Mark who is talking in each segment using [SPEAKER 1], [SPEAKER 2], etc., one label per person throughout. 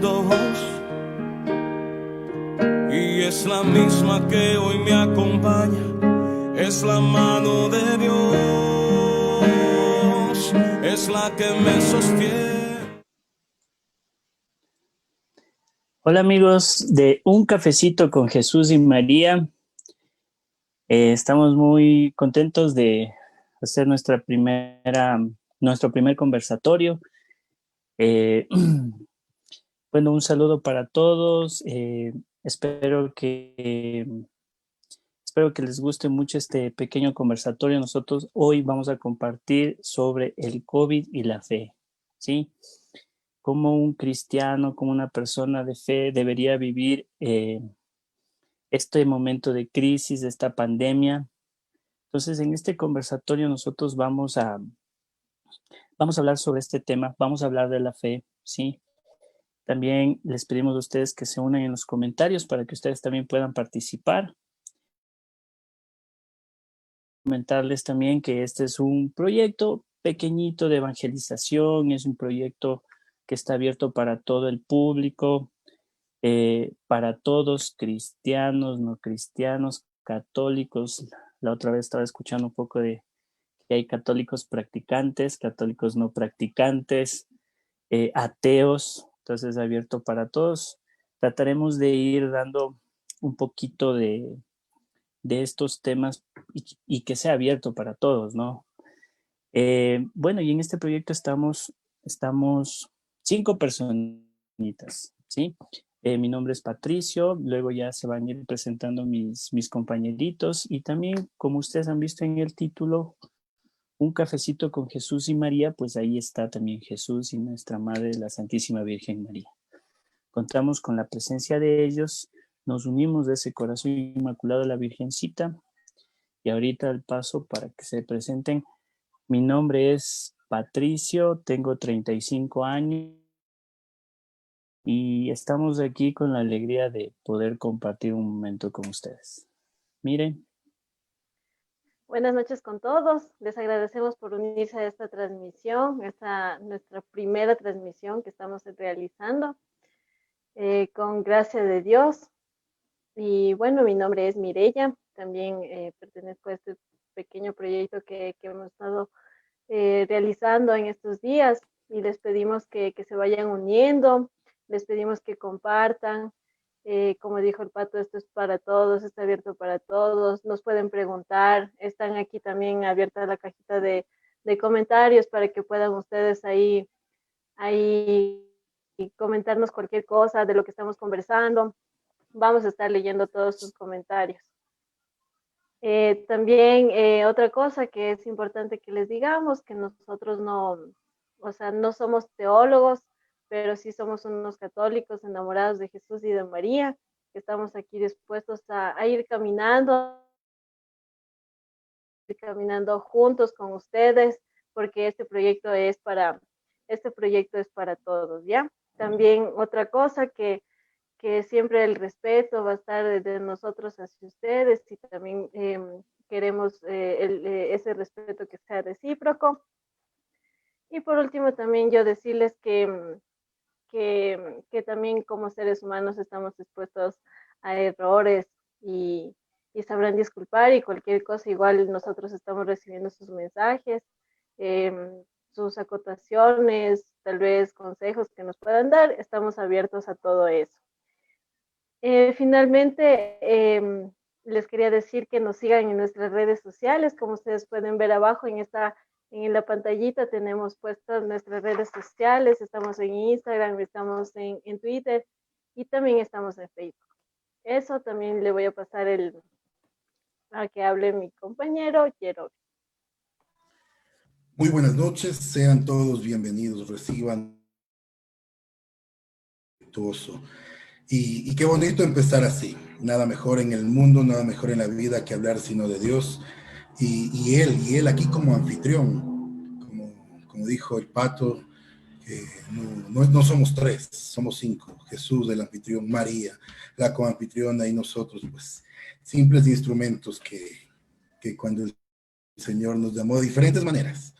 [SPEAKER 1] dos, y es la misma que hoy me acompaña, es la mano de Dios, es la que me sostiene.
[SPEAKER 2] Hola amigos de Un Cafecito con Jesús y María. Estamos muy contentos de hacer nuestro primer conversatorio. Eh, bueno, un saludo para todos. Espero que les guste mucho este pequeño conversatorio. Nosotros hoy vamos a compartir sobre el COVID y la fe, ¿sí? Cómo un cristiano, como una persona de fe debería vivir este momento de crisis, de esta pandemia. Entonces, en este conversatorio nosotros vamos a hablar sobre este tema, vamos a hablar de la fe, ¿sí? También les pedimos a ustedes que se unan en los comentarios para que ustedes también puedan participar. Comentarles también que este es un proyecto pequeñito de evangelización, es un proyecto que está abierto para todo el público, para todos, cristianos, no cristianos, católicos. La otra vez estaba escuchando un poco de que hay católicos practicantes, católicos no practicantes, ateos, entonces abierto para todos. Trataremos de ir dando un poquito de estos temas y que sea abierto para todos, ¿no? Bueno, y en este proyecto estamos 5 personitas, ¿sí? Mi nombre es Patricio, luego ya se van a ir presentando mis compañeritos y también, como ustedes han visto en el título, Un Cafecito con Jesús y María, pues ahí está también Jesús y nuestra Madre, la Santísima Virgen María. Contamos con la presencia de ellos, nos unimos de ese corazón inmaculado de la Virgencita y ahorita el paso para que se presenten. Mi nombre es Patricio, tengo 35 años y estamos aquí con la alegría de poder compartir un momento con ustedes. Miren.
[SPEAKER 3] Buenas noches con todos. Les agradecemos por unirse a esta transmisión, nuestra primera transmisión que estamos realizando con gracia de Dios. Y bueno, mi nombre es Mireya, también pertenezco a este pequeño proyecto que hemos estado realizando en estos días y les pedimos que se vayan uniendo, les pedimos que compartan. Como dijo el Pato, esto es para todos, está abierto para todos, nos pueden preguntar, están aquí también abierta la cajita de comentarios para que puedan ustedes ahí comentarnos cualquier cosa de lo que estamos conversando. Vamos a estar leyendo todos sus comentarios. También otra cosa que es importante que les digamos, que nosotros no somos teólogos, pero sí somos unos católicos enamorados de Jesús y de María, que estamos aquí dispuestos a ir caminando juntos con ustedes, porque este proyecto es para todos, ¿ya? También otra cosa que siempre el respeto va a estar de nosotros hacia ustedes y también queremos ese respeto que sea recíproco. Y por último también yo decirles que también como seres humanos estamos dispuestos a errores y sabrán disculpar y cualquier cosa, igual nosotros estamos recibiendo sus mensajes, sus acotaciones, tal vez consejos que nos puedan dar, estamos abiertos a todo eso. Finalmente, les quería decir que nos sigan en nuestras redes sociales, como ustedes pueden ver abajo en la pantallita tenemos puestas nuestras redes sociales, estamos en Instagram, estamos en Twitter y también estamos en Facebook. Eso también le voy a pasar a que hable mi compañero Jerome.
[SPEAKER 4] Muy buenas noches, sean todos bienvenidos, reciban. Y qué bonito empezar así. Nada mejor en el mundo, nada mejor en la vida que hablar sino de Dios. Y él aquí como anfitrión, como dijo el Pato, no somos 3, somos 5. Jesús, el anfitrión, María, la coanfitriona y nosotros, pues, simples instrumentos que cuando el Señor nos llamó de diferentes maneras.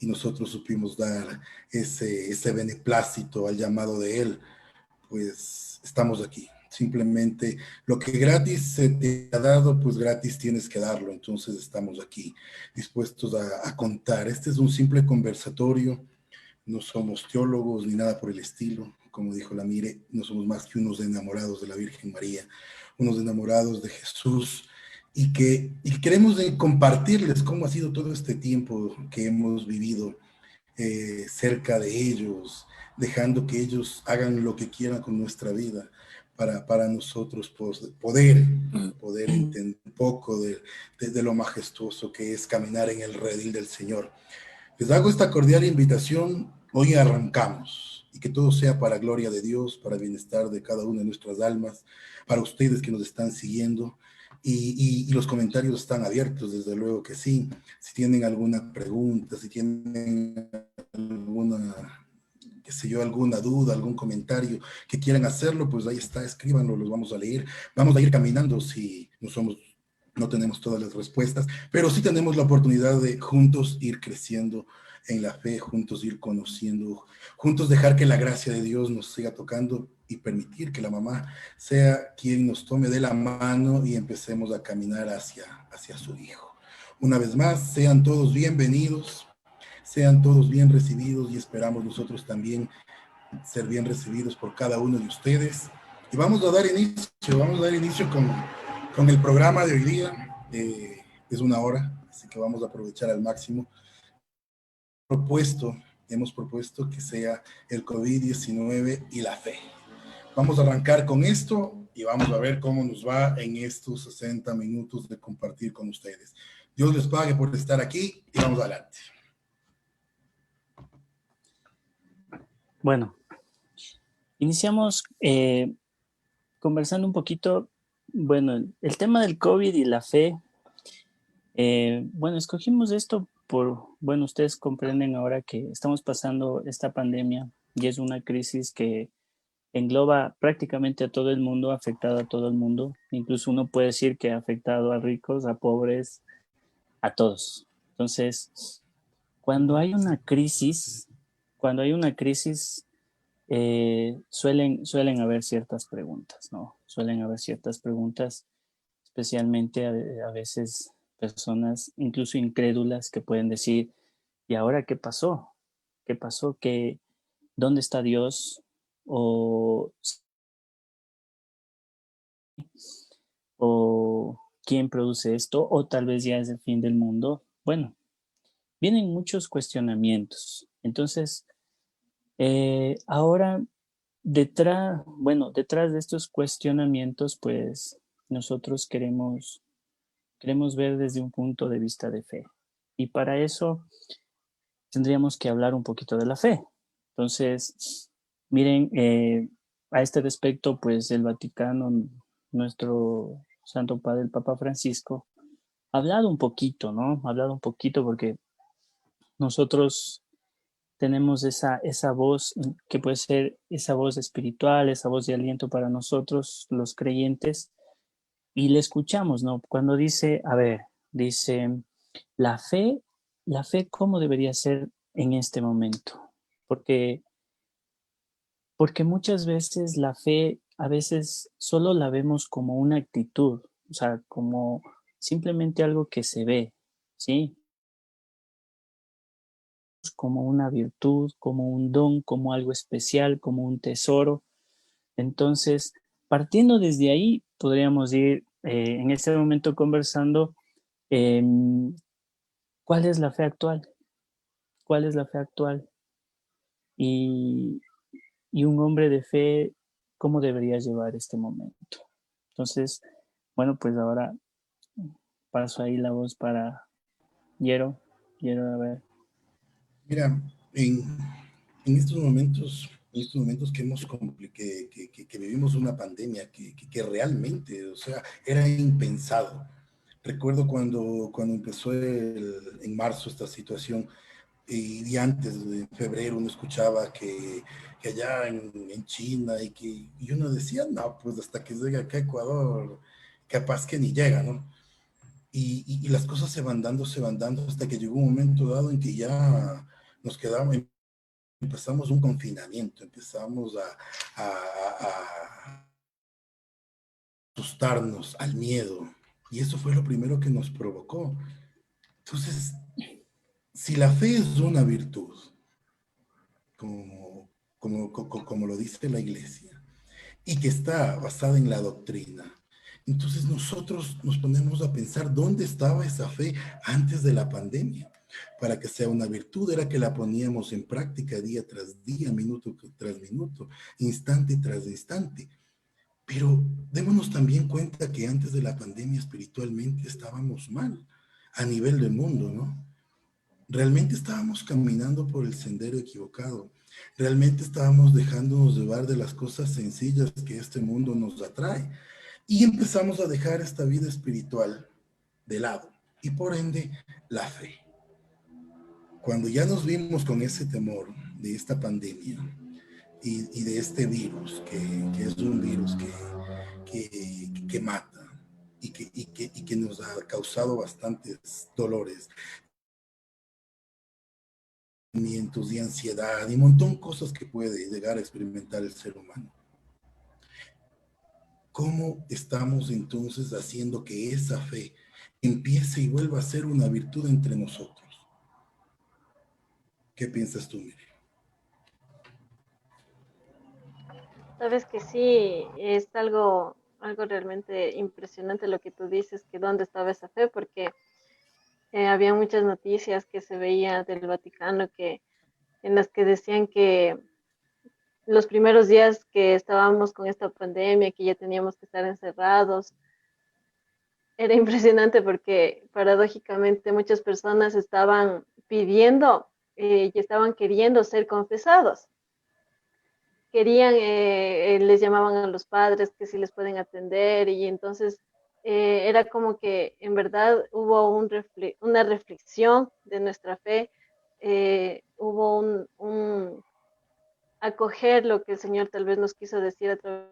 [SPEAKER 4] y nosotros supimos dar ese beneplácito al llamado de Él, pues estamos aquí. Simplemente lo que gratis se te ha dado, pues gratis tienes que darlo. Entonces estamos aquí dispuestos a contar. Este es un simple conversatorio. No somos teólogos ni nada por el estilo. Como dijo la Mire, no somos más que unos enamorados de la Virgen María, unos enamorados de Jesús, y queremos compartirles cómo ha sido todo este tiempo que hemos vivido cerca de ellos, dejando que ellos hagan lo que quieran con nuestra vida, para nosotros poder entender un poco de lo majestuoso que es caminar en el redil del Señor. Les hago esta cordial invitación. Hoy arrancamos, y que todo sea para gloria de Dios, para el bienestar de cada una de nuestras almas, para ustedes que nos están siguiendo, y los comentarios están abiertos, desde luego que sí. Si tienen alguna pregunta, si tienen alguna duda, algún comentario que quieran hacerlo, pues ahí está, escríbanlo, los vamos a leer. Vamos a ir caminando si no tenemos todas las respuestas, pero sí tenemos la oportunidad de juntos ir creciendo en la fe, juntos ir conociendo, juntos dejar que la gracia de Dios nos siga tocando y permitir que la mamá sea quien nos tome de la mano y empecemos a caminar hacia su Hijo. Una vez más, sean todos bienvenidos, sean todos bien recibidos, y esperamos nosotros también ser bien recibidos por cada uno de ustedes. Y vamos a dar inicio con el programa de hoy día. Es 1 hora, así que vamos a aprovechar al máximo. Hemos propuesto que sea el COVID-19 y la fe. Vamos a arrancar con esto y vamos a ver cómo nos va en estos 60 minutos de compartir con ustedes. Dios les pague por estar aquí y vamos adelante.
[SPEAKER 2] Bueno, iniciamos conversando un poquito, bueno, el tema del COVID y la fe. Bueno, escogimos esto bueno, ustedes comprenden ahora que estamos pasando esta pandemia y es una crisis que engloba prácticamente a todo el mundo, ha afectado a todo el mundo. Incluso uno puede decir que ha afectado a ricos, a pobres, a todos. Entonces, cuando hay una crisis, suelen haber ciertas preguntas, ¿no? Suelen haber ciertas preguntas, especialmente a veces personas incluso incrédulas que pueden decir, ¿y ahora qué pasó? ¿Qué pasó? ¿Dónde está Dios? O ¿quién produce esto? O tal vez ya es el fin del mundo. Bueno, vienen muchos cuestionamientos. Entonces, ahora detrás de estos cuestionamientos, pues nosotros queremos ver desde un punto de vista de fe. Y para eso tendríamos que hablar un poquito de la fe. Entonces, miren, a este respecto, pues el Vaticano, nuestro Santo Padre, el Papa Francisco, ha hablado un poquito, ¿no? Ha hablado un poquito porque nosotros tenemos esa voz que puede ser esa voz espiritual, esa voz de aliento para nosotros, los creyentes, y le escuchamos, ¿no? Cuando dice, la fe, ¿cómo debería ser en este momento? Porque muchas veces la fe, a veces solo la vemos como una actitud, o sea, como simplemente algo que se ve, ¿sí? Como una virtud, como un don, como algo especial, como un tesoro. Entonces, partiendo desde ahí, podríamos ir en este momento conversando ¿cuál es la fe actual? ¿Cuál es la fe actual? Y un hombre de fe, ¿cómo debería llevar este momento? Entonces, bueno, pues ahora paso ahí la voz para Yero. A ver.
[SPEAKER 4] Mira, en estos momentos que vivimos una pandemia que realmente, o sea, era impensado. Recuerdo cuando empezó en marzo esta situación, y antes de febrero uno escuchaba que allá en China y uno decía, no, pues hasta que llegue acá a Ecuador, capaz que ni llega, ¿no? Y las cosas se van dando hasta que llegó un momento dado en que ya nos quedamos, empezamos un confinamiento, empezamos a asustarnos, al miedo, y eso fue lo primero que nos provocó. Entonces, si la fe es una virtud, como lo dice la iglesia, y que está basada en la doctrina, entonces nosotros nos ponemos a pensar dónde estaba esa fe antes de la pandemia. Para que sea una virtud era que la poníamos en práctica día tras día, minuto tras minuto, instante tras instante. Pero démonos también cuenta que antes de la pandemia espiritualmente estábamos mal a nivel del mundo, ¿no? Realmente estábamos caminando por el sendero equivocado. Realmente estábamos dejándonos llevar de las cosas sencillas que este mundo nos atrae. Y empezamos a dejar esta vida espiritual de lado. Y por ende, la fe. Cuando ya nos vimos con ese temor de esta pandemia y de este virus, que es un virus que mata y que nos ha causado bastantes dolores, y ansiedad y un montón de cosas que puede llegar a experimentar el ser humano. ¿Cómo estamos entonces haciendo que esa fe empiece y vuelva a ser una virtud entre nosotros? ¿Qué piensas tú, Miriam?
[SPEAKER 3] Sabes que sí, es algo realmente impresionante lo que tú dices, que dónde estaba esa fe, porque había muchas noticias que se veía del Vaticano en las que decían que los primeros días que estábamos con esta pandemia, que ya teníamos que estar encerrados, era impresionante porque paradójicamente muchas personas estaban pidiendo y estaban queriendo ser confesados. Querían, les llamaban a los padres que si les pueden atender y entonces era como que en verdad hubo una reflexión de nuestra fe, hubo un acoger lo que el Señor tal vez nos quiso decir a través.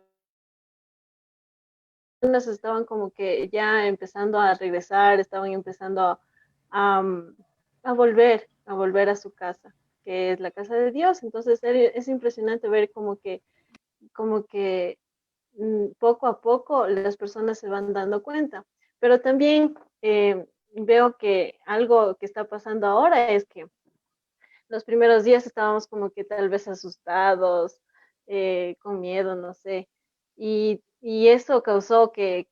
[SPEAKER 3] Unas estaban como que ya empezando a regresar, estaban empezando a, a volver a su casa, que es la casa de Dios. Entonces es impresionante ver como que poco a poco las personas se van dando cuenta. Pero también veo que algo que está pasando ahora es que los primeros días estábamos como que tal vez asustados, con miedo, no sé, y eso causó que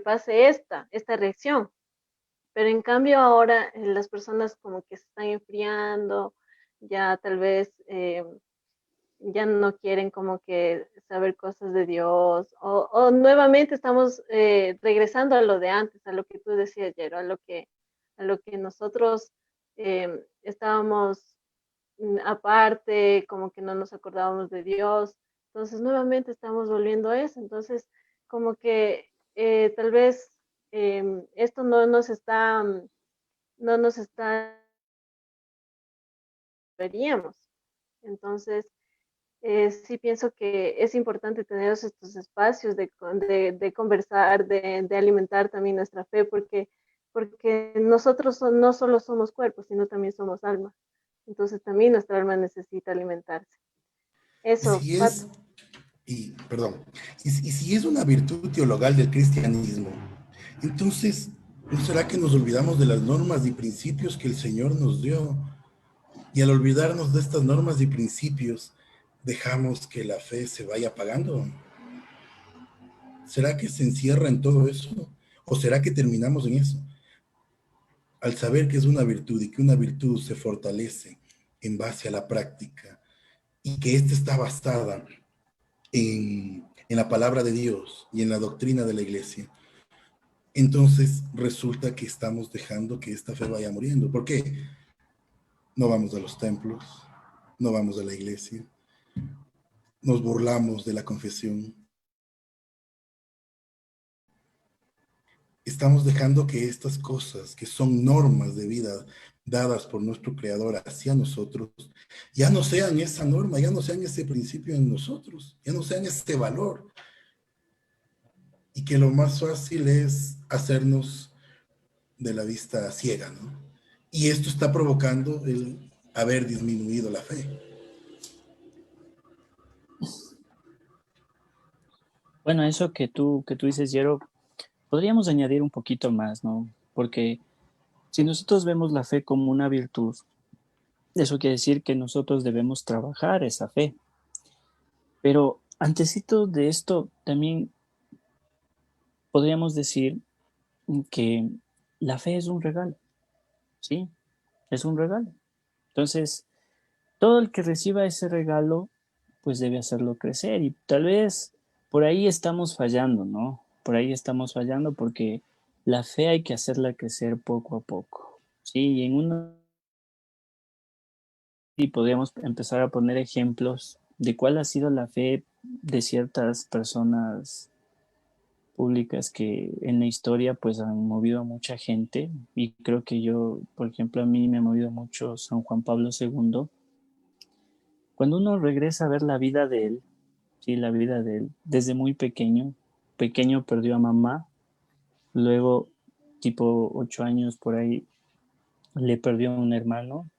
[SPEAKER 3] pase esta reacción. Pero en cambio ahora las personas como que se están enfriando, ya tal vez ya no quieren como que saber cosas de Dios, o nuevamente estamos regresando a lo de antes, a lo que tú decías, Jero, a lo que nosotros estábamos aparte, como que no nos acordábamos de Dios. Entonces, nuevamente estamos volviendo a eso. Entonces, como que tal vez esto no nos está, veríamos. Entonces, sí pienso que es importante tener estos espacios de conversar, de alimentar también nuestra fe, porque nosotros no solo somos cuerpos, sino también somos alma. Entonces también nuestra alma necesita alimentarse.
[SPEAKER 4] Y
[SPEAKER 3] Eso,
[SPEAKER 4] si es,
[SPEAKER 3] Pato.
[SPEAKER 4] perdón, y si es una virtud teologal del cristianismo, entonces, ¿no será que nos olvidamos de las normas y principios que el Señor nos dio? Y al olvidarnos de estas normas y principios, dejamos que la fe se vaya apagando. ¿Será que se encierra en todo eso? ¿O será que terminamos en eso? Al saber que es una virtud y que una virtud se fortalece en base a la práctica y que ésta está basada en la palabra de Dios y en la doctrina de la iglesia, entonces resulta que estamos dejando que esta fe vaya muriendo. ¿Por qué? No vamos a los templos, no vamos a la iglesia, nos burlamos de la confesión. Estamos dejando que estas cosas, que son normas de vida dadas por nuestro Creador hacia nosotros, ya no sean esa norma, ya no sean ese principio en nosotros, ya no sean ese valor. Y que lo más fácil es hacernos de la vista ciega, ¿no? Y esto está provocando haber disminuido la fe?
[SPEAKER 2] Bueno, eso que tú dices, Yero, podríamos añadir un poquito más, ¿no? Porque si nosotros vemos la fe como una virtud, eso quiere decir que nosotros debemos trabajar esa fe. Pero antesito de esto, también podríamos decir que la fe es un regalo, ¿sí? Es un regalo. Entonces, todo el que reciba ese regalo, pues debe hacerlo crecer. Y tal vez por ahí estamos fallando, ¿no? Por ahí estamos fallando porque la fe hay que hacerla crecer poco a poco, ¿sí? Y en una... Y podríamos empezar a poner ejemplos de cuál ha sido la fe de ciertas personas públicas que en la historia pues han movido a mucha gente, y creo que yo, por ejemplo, a mí me ha movido mucho San Juan Pablo II. Cuando uno regresa a ver la vida de él, sí, la vida de él, desde muy pequeño, pequeño perdió a mamá, luego tipo 8 años por ahí le perdió a un hermano,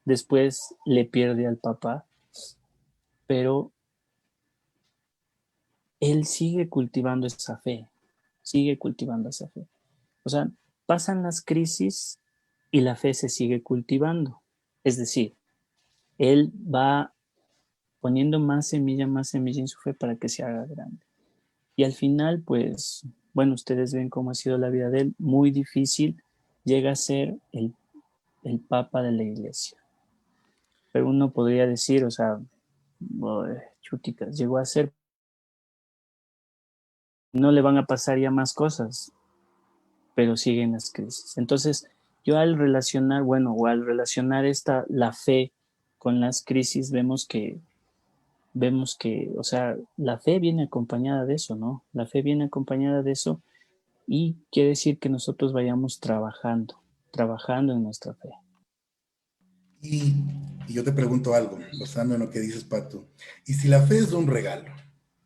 [SPEAKER 2] después le pierde al papá, pero él sigue cultivando esa fe, sigue cultivando esa fe. O sea, pasan las crisis y la fe se sigue cultivando. Es decir, él va poniendo más semilla en su fe para que se haga grande. Y al final, pues, bueno, ustedes ven cómo ha sido la vida de él, muy difícil, llega a ser el papa de la iglesia. Pero uno podría decir, o sea, chuticas, llegó a ser, no le van a pasar ya más cosas, pero siguen las crisis. Entonces, yo al relacionar, bueno, o al relacionar la fe con las crisis, vemos que, o sea, la fe viene acompañada de eso, ¿no? La fe viene acompañada de eso, y quiere decir que nosotros vayamos trabajando en nuestra fe.
[SPEAKER 4] Y, y yo te pregunto algo, basando en lo que dices, Pato. Y si la fe es un regalo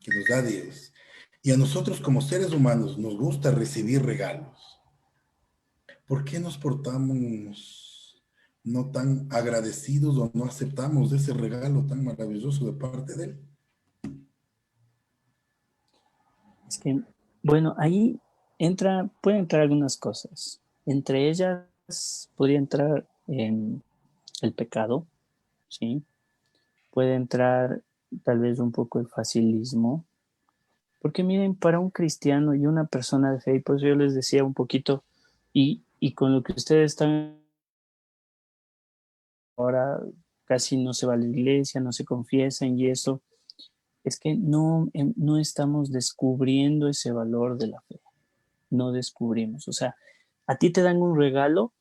[SPEAKER 4] que nos da Dios, y a nosotros como seres humanos nos gusta recibir regalos, ¿por qué nos portamos no tan agradecidos o no aceptamos ese regalo tan maravilloso de parte de Él?
[SPEAKER 2] Es que, bueno, ahí pueden entrar algunas cosas. Entre ellas podría entrar el pecado, ¿sí? Puede entrar tal vez un poco el facilismo, porque miren, para un cristiano y una persona de fe, y pues yo les decía un poquito, y con lo que ustedes están ahora, casi no se va a la iglesia, no se confiesan y eso, es que no estamos descubriendo ese valor de la fe, no descubrimos. O sea, a ti te dan un regalo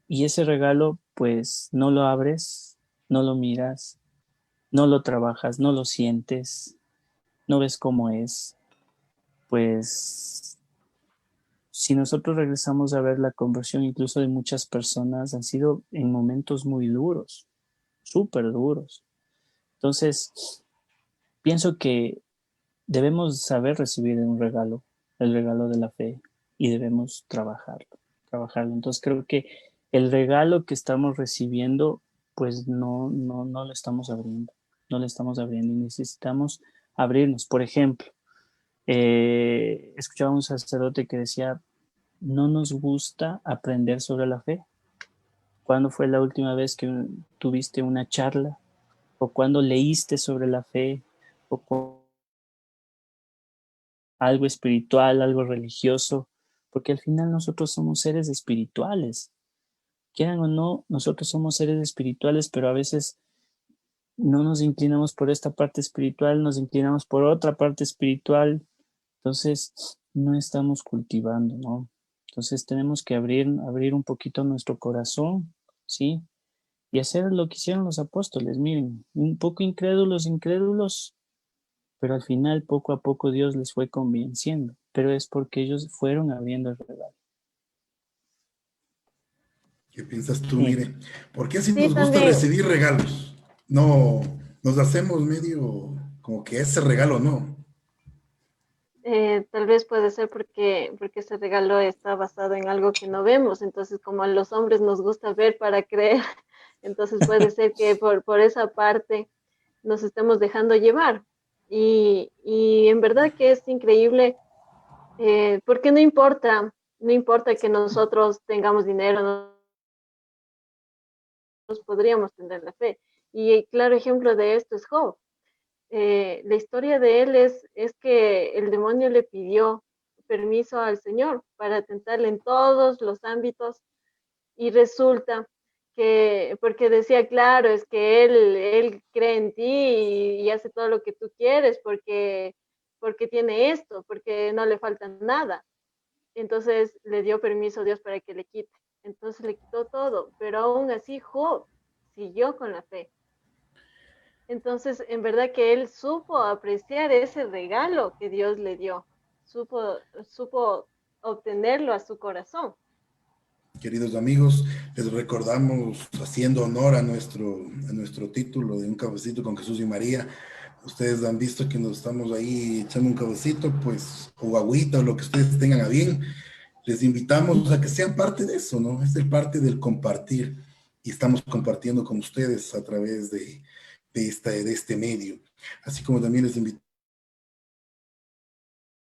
[SPEAKER 2] y ese regalo pues no lo abres, no lo miras, no lo trabajas, no lo sientes, no ves cómo es. Pues si nosotros regresamos a ver la conversión incluso de muchas personas, han sido en momentos muy duros, súper duros. Entonces, pienso que debemos saber recibir un regalo, el regalo de la fe, y debemos trabajarlo. Entonces creo que el regalo que estamos recibiendo, pues no lo estamos abriendo, no lo estamos abriendo, y necesitamos abrirnos. Por ejemplo, escuchaba un sacerdote que decía, no nos gusta aprender sobre la fe. ¿Cuándo fue la última vez que tuviste una charla? ¿O cuándo leíste sobre la fe? ¿O algo espiritual, algo religioso? Porque al final nosotros somos seres espirituales. Quieran o no, nosotros somos seres espirituales, pero a veces no nos inclinamos por esta parte espiritual, nos inclinamos por otra parte espiritual. Entonces, no estamos cultivando, ¿no? Entonces tenemos que abrir un poquito nuestro corazón, ¿sí? Y hacer lo que hicieron los apóstoles. Miren, un poco incrédulos, pero al final poco a poco Dios les fue convenciendo. Pero es porque ellos fueron abriendo el regalo.
[SPEAKER 4] ¿Qué piensas tú,
[SPEAKER 2] Sí.
[SPEAKER 4] Mire? ¿Por qué si
[SPEAKER 3] Sí,
[SPEAKER 4] nos gusta
[SPEAKER 3] también.
[SPEAKER 4] recibir regalos? No, nos hacemos medio como que ese regalo no.
[SPEAKER 3] Tal vez puede ser porque ese regalo está basado en algo que no vemos, entonces como a los hombres nos gusta ver para creer, entonces puede ser que por esa parte nos estemos dejando llevar. Y en verdad que es increíble, porque no importa que nosotros tengamos dinero, no nos podríamos tener la fe. Y el claro ejemplo de esto es Job. La historia de él es que el demonio le pidió permiso al Señor para tentarle en todos los ámbitos y resulta que, porque decía, claro, es que él cree en ti y hace todo lo que tú quieres porque tiene esto, porque no le falta nada. Entonces le dio permiso a Dios para que le quite. Entonces le quitó todo, pero aún así Job siguió con la fe. Entonces, en verdad que él supo apreciar ese regalo que Dios le dio, supo obtenerlo a su corazón.
[SPEAKER 4] Queridos amigos, les recordamos, haciendo honor a nuestro título de Un Cafecito con Jesús y María. Ustedes han visto que nos estamos ahí echando un cafecito, pues, o agüita, o lo que ustedes tengan a bien. Les invitamos a que sean parte de eso, ¿no? Es el parte del compartir. Y estamos compartiendo con ustedes a través de este medio. Así como también les invitamos,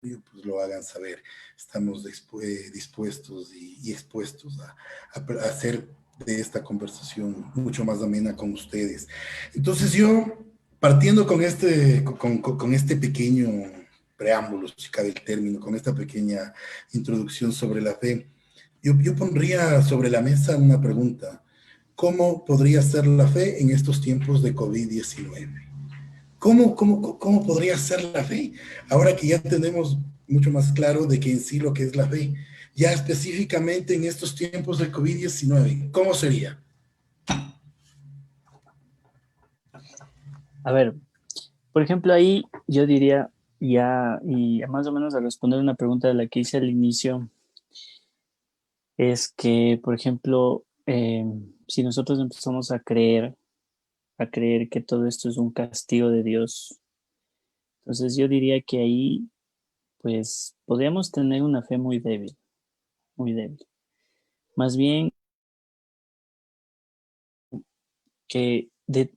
[SPEAKER 4] pues lo hagan saber. Estamos dispuestos y expuestos a hacer de esta conversación mucho más amena con ustedes. Entonces yo, partiendo con este pequeño preámbulo, si cabe el término, con esta pequeña introducción sobre la fe, yo pondría sobre la mesa una pregunta. ¿Cómo podría ser la fe en estos tiempos de COVID-19? ¿Cómo podría ser la fe? Ahora que ya tenemos mucho más claro de que en sí lo que es la fe, ya específicamente en estos tiempos de COVID-19, ¿cómo sería?
[SPEAKER 2] A ver, por ejemplo, ahí yo diría ya, y más o menos a responder una pregunta de la que hice al inicio, es que, por ejemplo, si nosotros empezamos a creer que todo esto es un castigo de Dios, entonces yo diría que ahí, pues, podríamos tener una fe muy débil, muy débil. Más bien que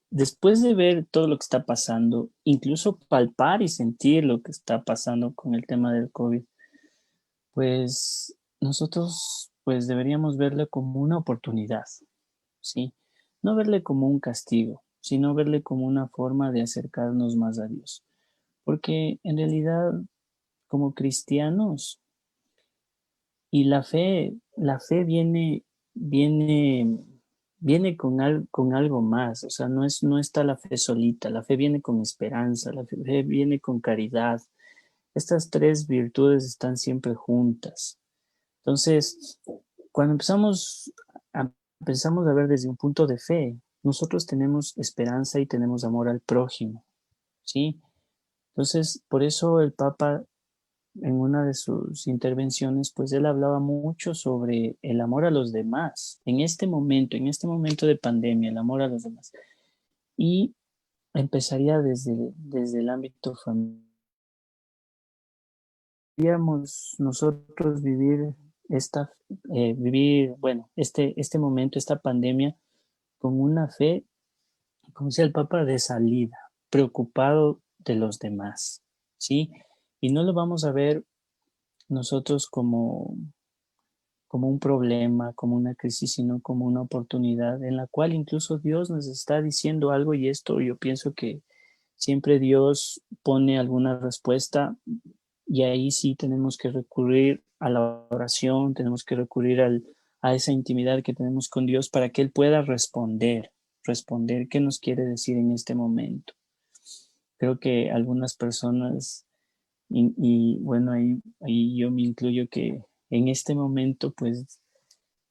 [SPEAKER 2] después de ver todo lo que está pasando, incluso palpar y sentir lo que está pasando con el tema del COVID, pues nosotros pues deberíamos verle como una oportunidad, ¿sí? No verle como un castigo, sino verle como una forma de acercarnos más a Dios. Porque en realidad, como cristianos, y la fe viene, viene con algo más, o sea, no está la fe solita, la fe viene con esperanza, la fe viene con caridad. Estas tres virtudes están siempre juntas. Entonces, cuando empezamos a ver desde un punto de fe, nosotros tenemos esperanza y tenemos amor al prójimo, ¿sí? Entonces, por eso el Papa en una de sus intervenciones, pues él hablaba mucho sobre el amor a los demás, en este momento de pandemia, el amor a los demás. Y empezaría desde el ámbito familiar. Podríamos nosotros bueno, este momento, esta pandemia, con una fe, como decía el Papa, de salida, preocupado de los demás, ¿sí? Y no lo vamos a ver nosotros como un problema, como una crisis, sino como una oportunidad en la cual incluso Dios nos está diciendo algo y esto yo pienso que siempre Dios pone alguna respuesta y ahí sí tenemos que recurrir a la oración, tenemos que recurrir a esa intimidad que tenemos con Dios para que Él pueda responder qué nos quiere decir en este momento. Creo que algunas personas, bueno, ahí yo me incluyo que en este momento, pues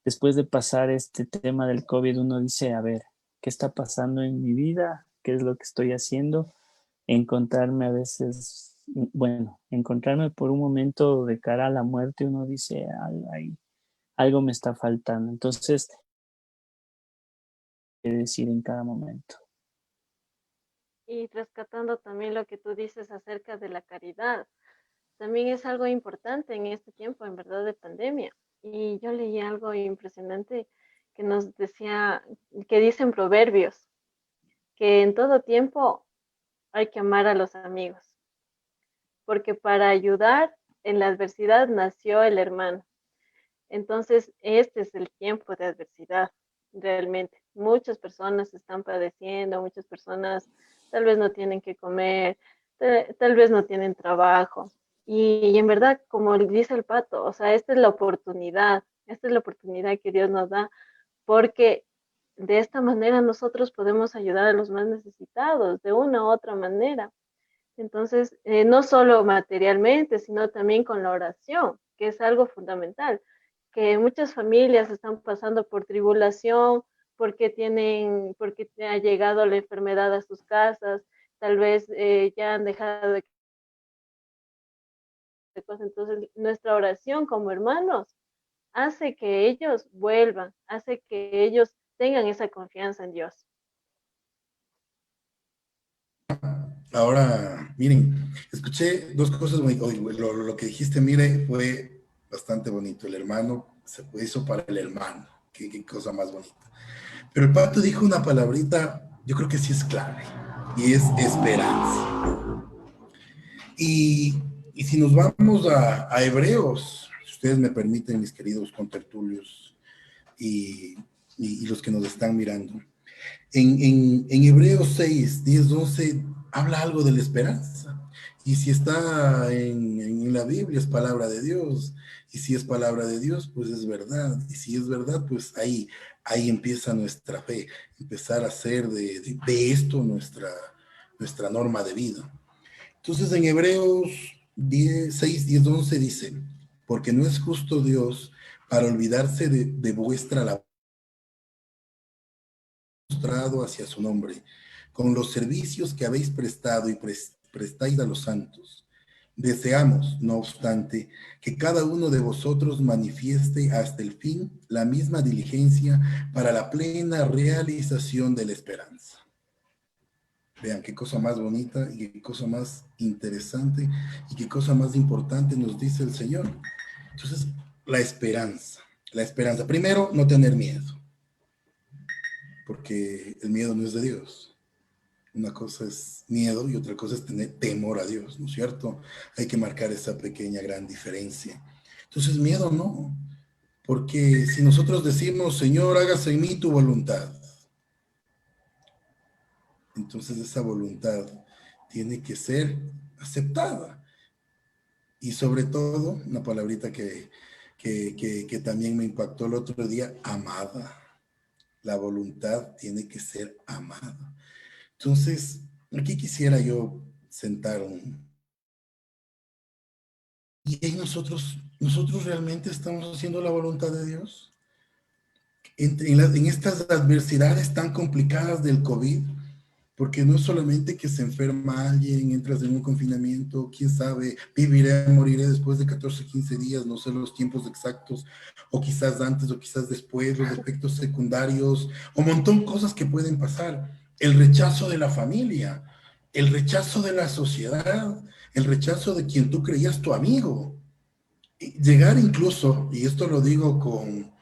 [SPEAKER 2] después de pasar este tema del COVID, uno dice, a ver, ¿qué está pasando en mi vida? ¿Qué es lo que estoy haciendo? Encontrarme a veces, bueno, encontrarme por un momento de cara a la muerte, uno dice, algo me está faltando. Entonces, ¿qué decir en cada momento?
[SPEAKER 3] Y rescatando también lo que tú dices acerca de la caridad. también es algo importante en este tiempo, en verdad, de pandemia. Y yo leí algo impresionante que nos decía, que dicen Proverbios, que en todo tiempo hay que amar a los amigos, porque para ayudar en la adversidad nació el hermano. Entonces, este es el tiempo de adversidad, realmente. Muchas personas están padeciendo, muchas personas tal vez no tienen que comer, tal vez no tienen trabajo. Y en verdad, como dice el Pato, o sea, esta es la oportunidad que Dios nos da, porque de esta manera nosotros podemos ayudar a los más necesitados, de una u otra manera. Entonces, no solo materialmente, sino también con la oración, que es algo fundamental, que muchas familias están pasando por tribulación porque ha llegado la enfermedad a sus casas, tal vez ya han dejado de cosas. Entonces, nuestra oración como hermanos hace que ellos vuelvan, hace que ellos tengan esa confianza en Dios.
[SPEAKER 4] Ahora, miren, escuché dos cosas lo que dijiste, mire, fue bastante bonito. El hermano se hizo para el hermano. Qué cosa más bonita. Pero el Pato dijo una palabrita, yo creo que sí es clave, y es esperanza. Y si nos vamos a Hebreos, si ustedes me permiten, mis queridos contertulios y los que nos están mirando, en Hebreos 6, 10, 11, habla algo de la esperanza. Y si está en la Biblia, es palabra de Dios. Y si es palabra de Dios, pues es verdad. Y si es verdad, pues ahí empieza nuestra fe, empezar a hacer de esto nuestra norma de vida. Entonces en Hebreos 10, 6, 10, 11 dice, porque no es justo Dios para olvidarse de vuestra labor mostrado hacia su nombre, con los servicios que habéis prestado y prestáis a los santos. Deseamos, no obstante, que cada uno de vosotros manifieste hasta el fin la misma diligencia para la plena realización de la esperanza. Vean qué cosa más bonita y qué cosa más interesante y qué cosa más importante nos dice el Señor. Entonces, la esperanza. La esperanza. Primero, no tener miedo, porque el miedo no es de Dios. Una cosa es miedo y otra cosa es tener temor a Dios, ¿no es cierto? Hay que marcar esa pequeña gran diferencia. Entonces, miedo no, porque si nosotros decimos, Señor, hágase en mí tu voluntad, entonces esa voluntad tiene que ser aceptada. Y sobre todo, una palabrita que también me impactó el otro día, amada. La voluntad tiene que ser amada. Entonces, aquí quisiera yo sentar y ahí nosotros realmente estamos haciendo la voluntad de Dios. En estas adversidades tan complicadas del COVID, porque no es solamente que se enferma alguien, entras en un confinamiento, quién sabe, viviré, moriré después de 14, 15 días, no sé los tiempos exactos, o quizás antes o quizás después, los efectos secundarios, o un montón de cosas que pueden pasar. El rechazo de la familia, el rechazo de la sociedad, el rechazo de quien tú creías tu amigo. Llegar incluso, y esto lo digo con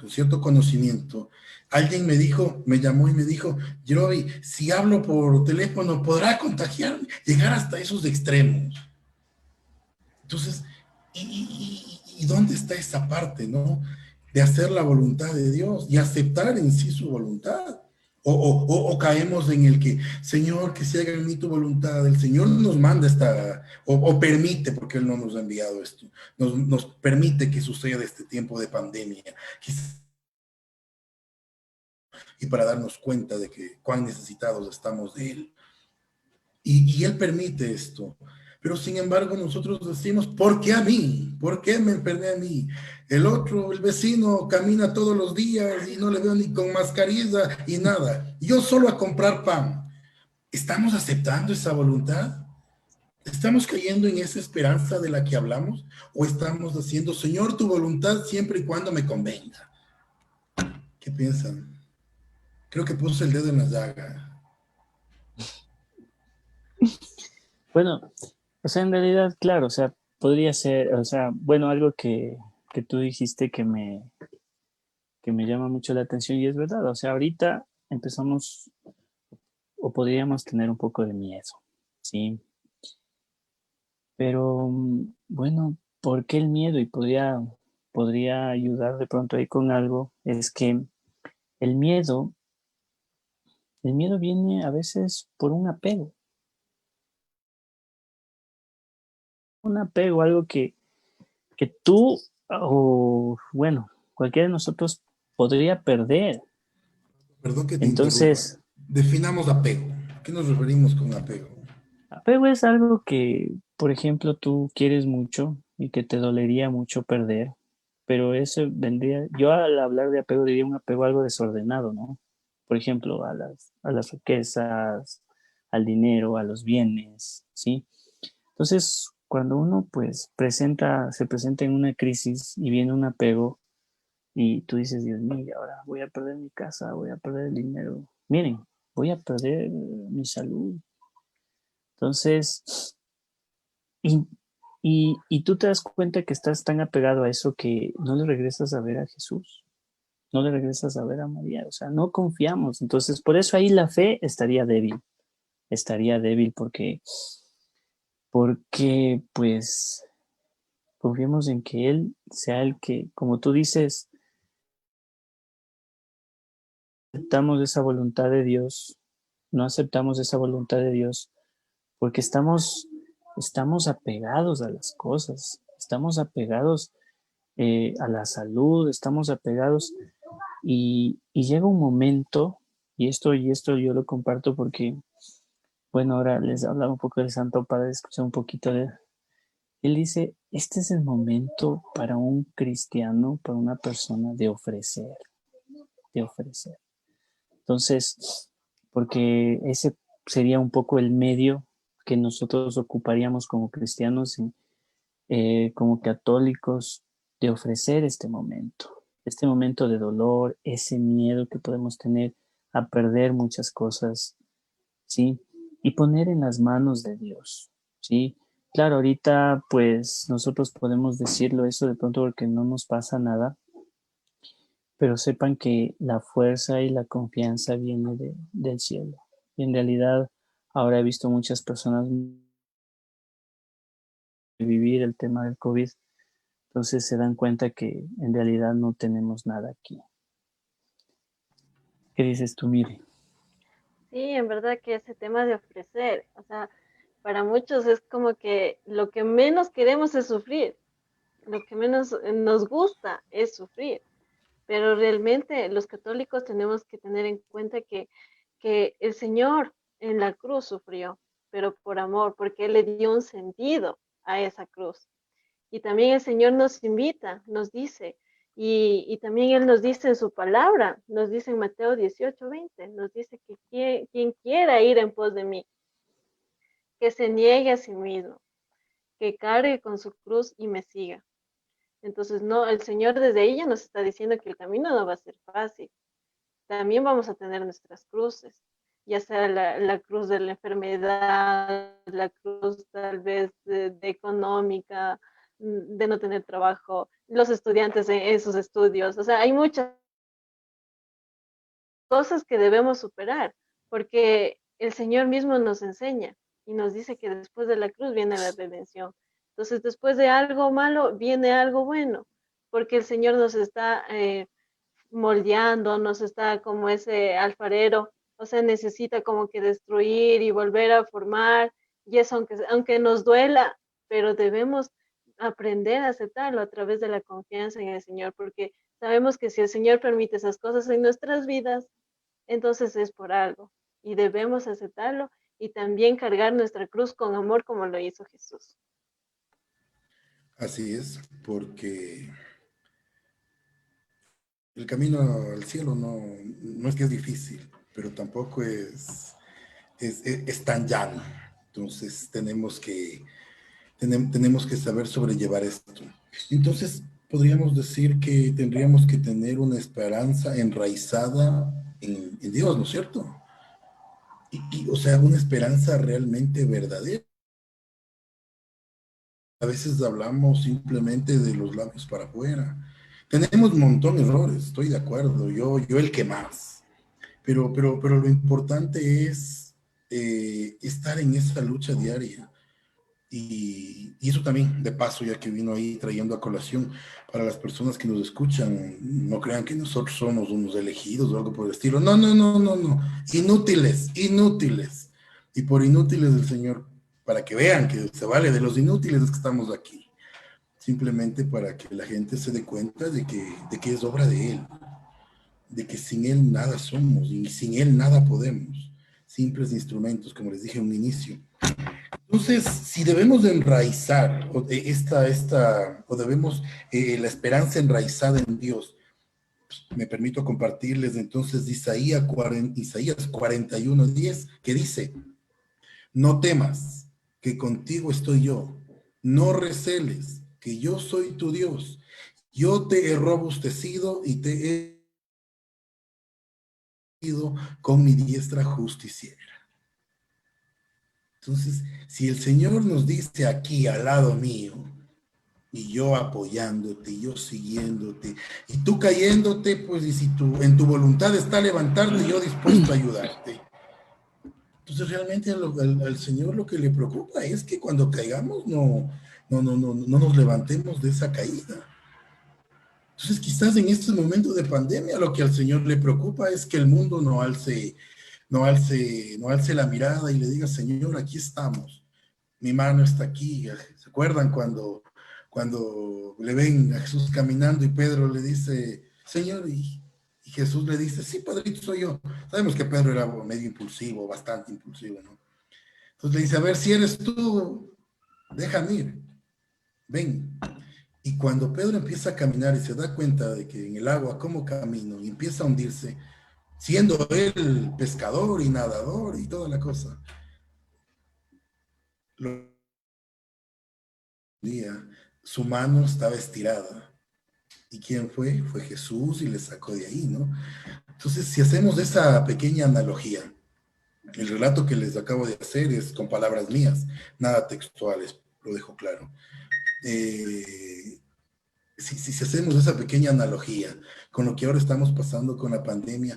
[SPEAKER 4] cierto conocimiento, alguien me llamó y me dijo, Jerobi, si hablo por teléfono, ¿podrá contagiar? Llegar hasta esos extremos. Entonces, ¿y dónde está esa parte, no? De hacer la voluntad de Dios y aceptar en sí su voluntad. O caemos en el que, Señor, que se haga en mí tu voluntad. El Señor nos manda o permite, porque Él no nos ha enviado esto, nos permite que suceda este tiempo de pandemia. Y para darnos cuenta de que cuán necesitados estamos de Él. Y Él permite esto. Pero sin embargo nosotros decimos, ¿por qué a mí? ¿Por qué me enfermé a mí? El otro, el vecino, camina todos los días y no le veo ni con mascarilla y nada. Yo solo a comprar pan. ¿Estamos aceptando esa voluntad? ¿Estamos cayendo en esa esperanza de la que hablamos? ¿O estamos haciendo, Señor, tu voluntad siempre y cuando me convenga? ¿Qué piensan? Creo que puse el dedo en la llaga.
[SPEAKER 2] Bueno, O sea, en realidad, claro, o sea, podría ser, o sea, bueno, algo que tú dijiste que me llama mucho la atención y es verdad, o sea, ahorita empezamos o podríamos tener un poco de miedo, ¿sí? Pero bueno, ¿por qué el miedo? Y podría ayudar de pronto ahí con algo, es que el miedo, el miedo viene a veces por un apego, algo que tú o bueno, cualquiera de nosotros podría perder.
[SPEAKER 4] Perdón que te interrumpa.
[SPEAKER 2] Entonces,
[SPEAKER 4] Definamos apego. ¿A qué nos referimos con apego?
[SPEAKER 2] apego es algo que, por ejemplo, tú quieres mucho y que te dolería mucho perder, pero eso vendría, yo al hablar de apego diría un apego algo desordenado, ¿no? Por ejemplo, a las riquezas, al dinero, a los bienes, ¿sí? Entonces, cuando uno pues se presenta en una crisis y viene un apego y tú dices, Dios mío, y ahora voy a perder mi casa, voy a perder el dinero. Miren, voy a perder mi salud. Entonces, y, y tú te das cuenta que estás tan apegado a eso que no le regresas a ver a Jesús, no le regresas a ver a María, o sea, no confiamos. Entonces, por eso ahí la fe estaría débil porque pues confiemos en que Él sea el que, como tú dices, aceptamos esa voluntad de Dios, no aceptamos esa voluntad de Dios porque estamos apegados a las cosas, estamos apegados a la salud, estamos apegados y llega un momento, y esto yo lo comparto porque, bueno, ahora les hablaba un poco del Santo Padre, escuché un poquito de él. Él dice, este es el momento para un cristiano, para una persona de ofrecer, de ofrecer. Entonces, porque ese sería un poco el medio que nosotros ocuparíamos como cristianos, como católicos, de ofrecer este momento de dolor, ese miedo que podemos tener a perder muchas cosas, ¿sí? Y poner en las manos de Dios, ¿sí? Claro, ahorita pues nosotros podemos decirlo eso de pronto porque no nos pasa nada, pero sepan que la fuerza y la confianza viene del cielo. Y en realidad ahora he visto muchas personas vivir el tema del COVID, entonces se dan cuenta que en realidad no tenemos nada aquí. ¿Qué dices tú, Mire?
[SPEAKER 3] Sí, en verdad que ese tema de ofrecer, o sea, para muchos es como que lo que menos queremos es sufrir, lo que menos nos gusta es sufrir, pero realmente los católicos tenemos que tener en cuenta que el Señor en la cruz sufrió, pero por amor, porque Él le dio un sentido a esa cruz. Y también el Señor nos invita, nos dice, y también Él nos dice en su palabra, nos dice en Mateo 18:20, nos dice que quien quiera ir en pos de mí, que se niegue a sí mismo, que cargue con su cruz y me siga. Entonces, no, el Señor desde ahí ya nos está diciendo que el camino no va a ser fácil. También vamos a tener nuestras cruces, ya sea la cruz de la enfermedad, la cruz tal vez de económica, de no tener trabajo, los estudiantes en sus estudios. O sea, hay muchas cosas que debemos superar, porque el Señor mismo nos enseña y nos dice que después de la cruz viene la redención. Entonces, después de algo malo viene algo bueno, porque el Señor nos está moldeando, nos está como ese alfarero, o sea, necesita como que destruir y volver a formar, y eso aunque nos duela, pero debemos aprender a aceptarlo a través de la confianza en el Señor, porque sabemos que si el Señor permite esas cosas en nuestras vidas, entonces es por algo, y debemos aceptarlo y también cargar nuestra cruz con amor como lo hizo Jesús.
[SPEAKER 4] Así es, porque el camino al cielo no es que es difícil, pero tampoco es tan llano. Entonces tenemos que saber sobrellevar esto. Entonces podríamos decir que tendríamos que tener una esperanza enraizada en Dios, ¿no es cierto? O sea, una esperanza realmente verdadera. a veces hablamos simplemente de los labios para afuera. Tenemos un montón de errores, estoy de acuerdo, yo el que más. Pero lo importante es estar en esa lucha diaria. Y eso también, de paso, ya que vino ahí trayendo a colación para las personas que nos escuchan, no crean que nosotros somos unos elegidos o algo por el estilo. No, no, no, no, no. Inútiles, inútiles. Y por inútiles del Señor, para que vean que se vale de los inútiles es que estamos aquí. Simplemente para que la gente se dé cuenta de que es obra de Él, de que sin Él nada somos y sin Él nada podemos. Simples instrumentos, como les dije en un inicio. Entonces, si debemos de enraizar o debemos la esperanza enraizada en Dios, pues, me permito compartirles entonces Isaías 41:10, que dice: no temas, que contigo estoy yo, no receles, que yo soy tu Dios, yo te he robustecido y te he ido con mi diestra justiciera. Entonces, si el Señor nos dice aquí al lado mío, y yo apoyándote, y yo siguiéndote, y tú cayéndote, pues, y si en tu voluntad está levantarte, yo dispuesto a ayudarte. Entonces, realmente al Señor lo que le preocupa es que cuando caigamos no nos levantemos de esa caída. Entonces, quizás en estos momentos de pandemia, lo que al Señor le preocupa es que el mundo no alce la mirada y le diga: Señor, aquí estamos, mi mano está aquí. ¿Se acuerdan cuando le ven a Jesús caminando y Pedro le dice: Señor, y Jesús le dice: sí, Padrito, soy yo? Sabemos que Pedro era medio impulsivo, bastante impulsivo, ¿no? Entonces le dice: a ver, si eres tú, déjame ir, ven. Y cuando Pedro empieza a caminar y se da cuenta de que en el agua, cómo camino, y empieza a hundirse, siendo él pescador y nadador y toda la cosa, su mano estaba estirada. ¿Y quién fue? Fue Jesús y le sacó de ahí, ¿no? Entonces, si hacemos esa pequeña analogía, el relato que les acabo de hacer es con palabras mías, nada textuales, lo dejo claro. Si hacemos esa pequeña analogía con lo que ahora estamos pasando con la pandemia,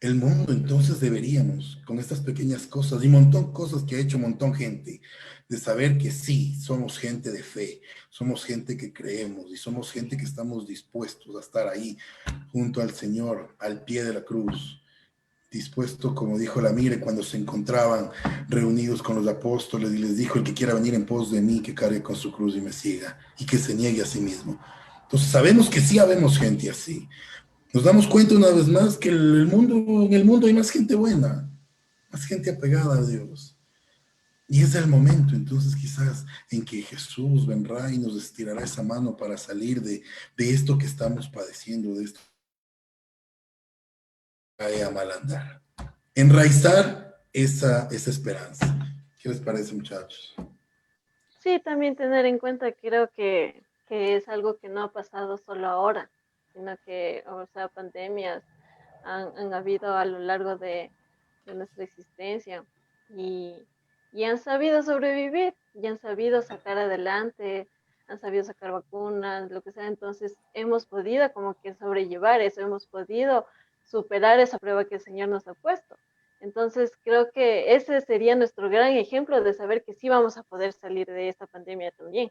[SPEAKER 4] el mundo entonces deberíamos, con estas pequeñas cosas y un montón cosas que ha hecho un montón gente, de saber que sí, somos gente de fe, somos gente que creemos y somos gente que estamos dispuestos a estar ahí junto al Señor, al pie de la cruz, dispuesto, como dijo la Mire cuando se encontraban reunidos con los apóstoles y les dijo: el que quiera venir en pos de mí, que cargue con su cruz y me siga, y que se niegue a sí mismo. Entonces sabemos que sí habemos gente así. Nos damos cuenta una vez más que en el mundo hay más gente buena, más gente apegada a Dios. Y es el momento, entonces, quizás, en que Jesús vendrá y nos estirará esa mano para salir de esto que estamos padeciendo, de esto a mal andar. Enraizar esa esperanza. ¿Qué les parece, muchachos?
[SPEAKER 3] Sí, también tener en cuenta, creo que es algo que no ha pasado solo ahora, sino que, o sea, pandemias han habido a lo largo de nuestra existencia y, y han sabido sobrevivir, y han sabido sacar adelante, han sabido sacar vacunas, lo que sea. Entonces hemos podido como que sobrellevar eso, hemos podido superar esa prueba que el Señor nos ha puesto. Entonces creo que ese sería nuestro gran ejemplo de saber que sí vamos a poder salir de esta pandemia también.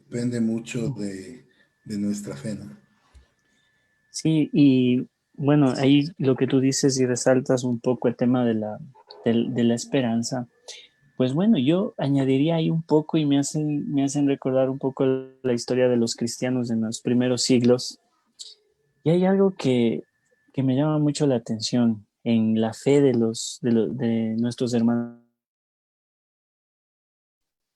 [SPEAKER 4] Depende mucho de nuestra fe, ¿no?
[SPEAKER 2] Sí, y bueno, ahí lo que tú dices y resaltas un poco el tema de la esperanza. Pues bueno, yo añadiría ahí un poco y me hacen recordar un poco la historia de los cristianos en los primeros siglos. Y hay algo que me llama mucho la atención en la fe de nuestros hermanos.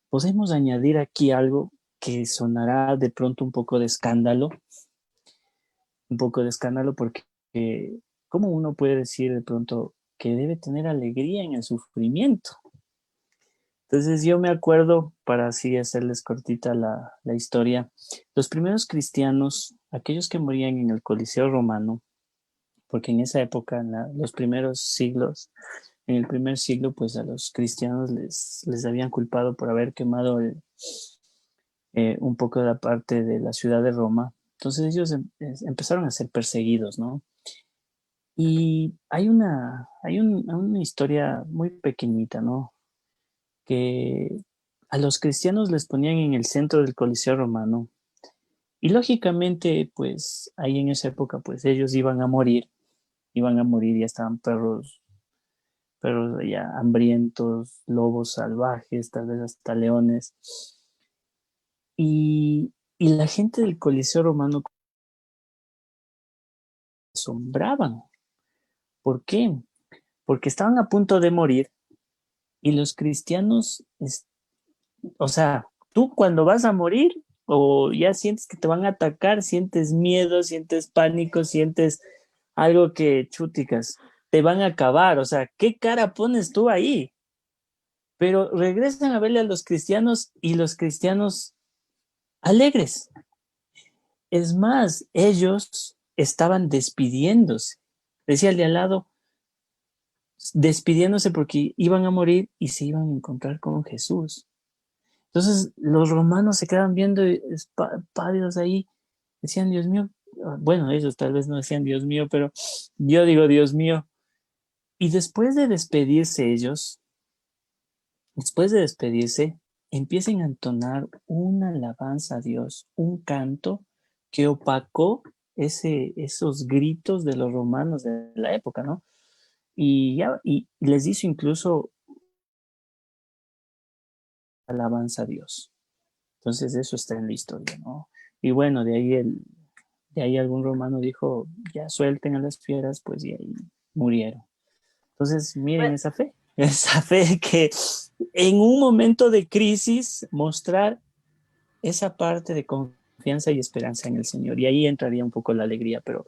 [SPEAKER 2] Podemos añadir aquí algo que sonará de pronto un poco de escándalo porque ¿cómo uno puede decir de pronto que debe tener alegría en el sufrimiento? Entonces yo me acuerdo, para así hacerles cortita la historia, los primeros cristianos, aquellos que morían en el Coliseo Romano, porque en esa época, los primeros siglos, en el primer siglo, pues a los cristianos les habían culpado por haber quemado un poco de la parte de la ciudad de Roma. Entonces ellos empezaron a ser perseguidos, ¿no? Y hay una historia muy pequeñita, ¿no? Que a los cristianos les ponían en el centro del Coliseo Romano. Y lógicamente, pues ahí en esa época, pues ellos iban a morir, ya estaban perros ya hambrientos, lobos salvajes, tal vez hasta leones. Y la gente del Coliseo Romano se asombraban. ¿Por qué? Porque estaban a punto de morir y los cristianos, o sea, tú cuando vas a morir o ya sientes que te van a atacar, sientes miedo, sientes pánico, sientes algo que chúticas, te van a acabar, o sea, ¿qué cara pones tú ahí? Pero regresan a verle a los cristianos y los cristianos alegres. Es más, ellos estaban despidiéndose. Decía el de al lado, despidiéndose porque iban a morir y se iban a encontrar con Jesús. Entonces los romanos se quedaban viendo pálidos ahí, decían, Dios mío, bueno, ellos tal vez no decían Dios mío, pero yo digo, Dios mío. Y después de despedirse, empiecen a entonar una alabanza a Dios, un canto que opacó esos gritos de los romanos de la época, ¿no? Y les hizo incluso alabanza a Dios. Entonces eso está en la historia, ¿no? Y bueno, de ahí algún romano dijo, ya suelten a las fieras, pues y ahí murieron. Entonces, miren
[SPEAKER 3] Bueno,
[SPEAKER 2] esa fe que en un momento de crisis mostrar esa parte de confianza y esperanza en el Señor. Y ahí entraría un poco la alegría, pero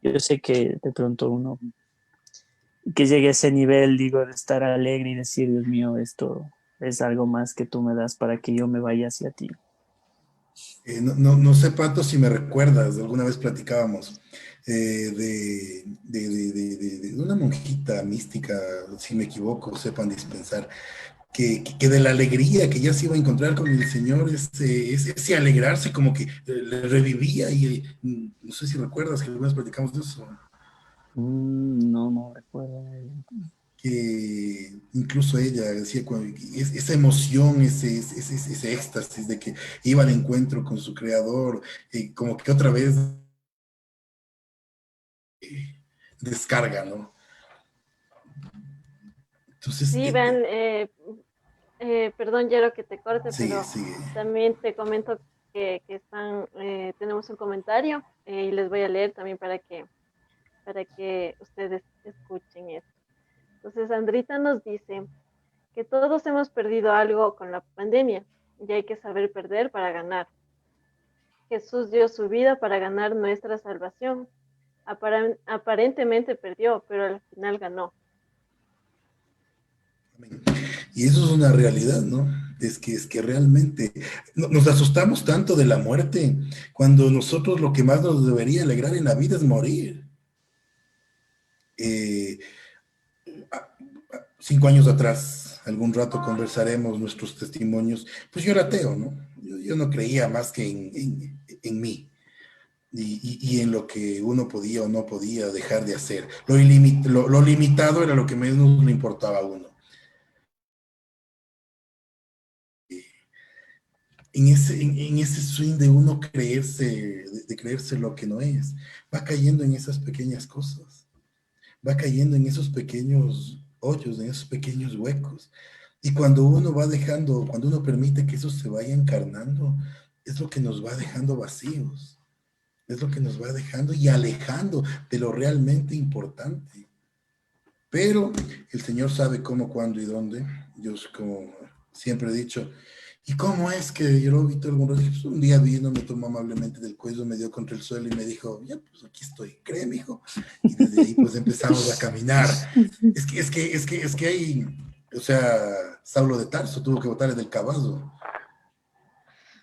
[SPEAKER 2] yo sé que de pronto uno que llegue a ese nivel, digo, de estar alegre y decir, Dios mío, esto es algo más que tú me das para que yo me vaya hacia ti.
[SPEAKER 4] No sé, Pato, si me recuerdas, alguna vez platicábamos de una monjita mística, si me equivoco, sepan dispensar, que de la alegría que ya se iba a encontrar con el Señor, ese alegrarse como que le revivía y no sé si recuerdas que alguna vez platicamos de eso.
[SPEAKER 2] No recuerdo.
[SPEAKER 4] Que incluso ella decía, esa emoción, ese éxtasis de que iba al encuentro con su creador, como que otra vez descarga, ¿no? Entonces,
[SPEAKER 3] sí, ven, perdón, Yero, que te corte,
[SPEAKER 4] sigue,
[SPEAKER 3] pero
[SPEAKER 4] sigue.
[SPEAKER 3] también te comento que tenemos un comentario y les voy a leer también para que ustedes escuchen esto. Entonces, Andrita nos dice que todos hemos perdido algo con la pandemia y hay que saber perder para ganar. Jesús dio su vida para ganar nuestra salvación. Aparentemente perdió, pero al final ganó.
[SPEAKER 4] Y eso es una realidad, ¿no? Es que realmente nos asustamos tanto de la muerte cuando nosotros lo que más nos debería alegrar en la vida es morir. Eh, 5 años atrás, algún rato conversaremos nuestros testimonios, pues yo era ateo, ¿no? Yo no creía más que en mí y en lo que uno podía o no podía dejar de hacer. Lo limitado era lo que menos le importaba a uno. En ese swing de uno creerse, de creerse lo que no es, va cayendo en esas pequeñas cosas, va cayendo en esos pequeños hoyos, en esos pequeños huecos. Y cuando uno permite que eso se vaya encarnando, es lo que nos va dejando vacíos, es lo que nos va dejando y alejando de lo realmente importante. Pero el Señor sabe cómo, cuándo y dónde. Yo, como siempre he dicho, ¿y cómo es que yo, Víctor Monroy, pues un día vino, me tomó amablemente del cuello, me dio contra el suelo y me dijo, ya, pues aquí estoy, créeme, hijo. Y desde ahí pues empezamos a caminar. Es que hay, o sea, Saulo de Tarso tuvo que botarle del caballo,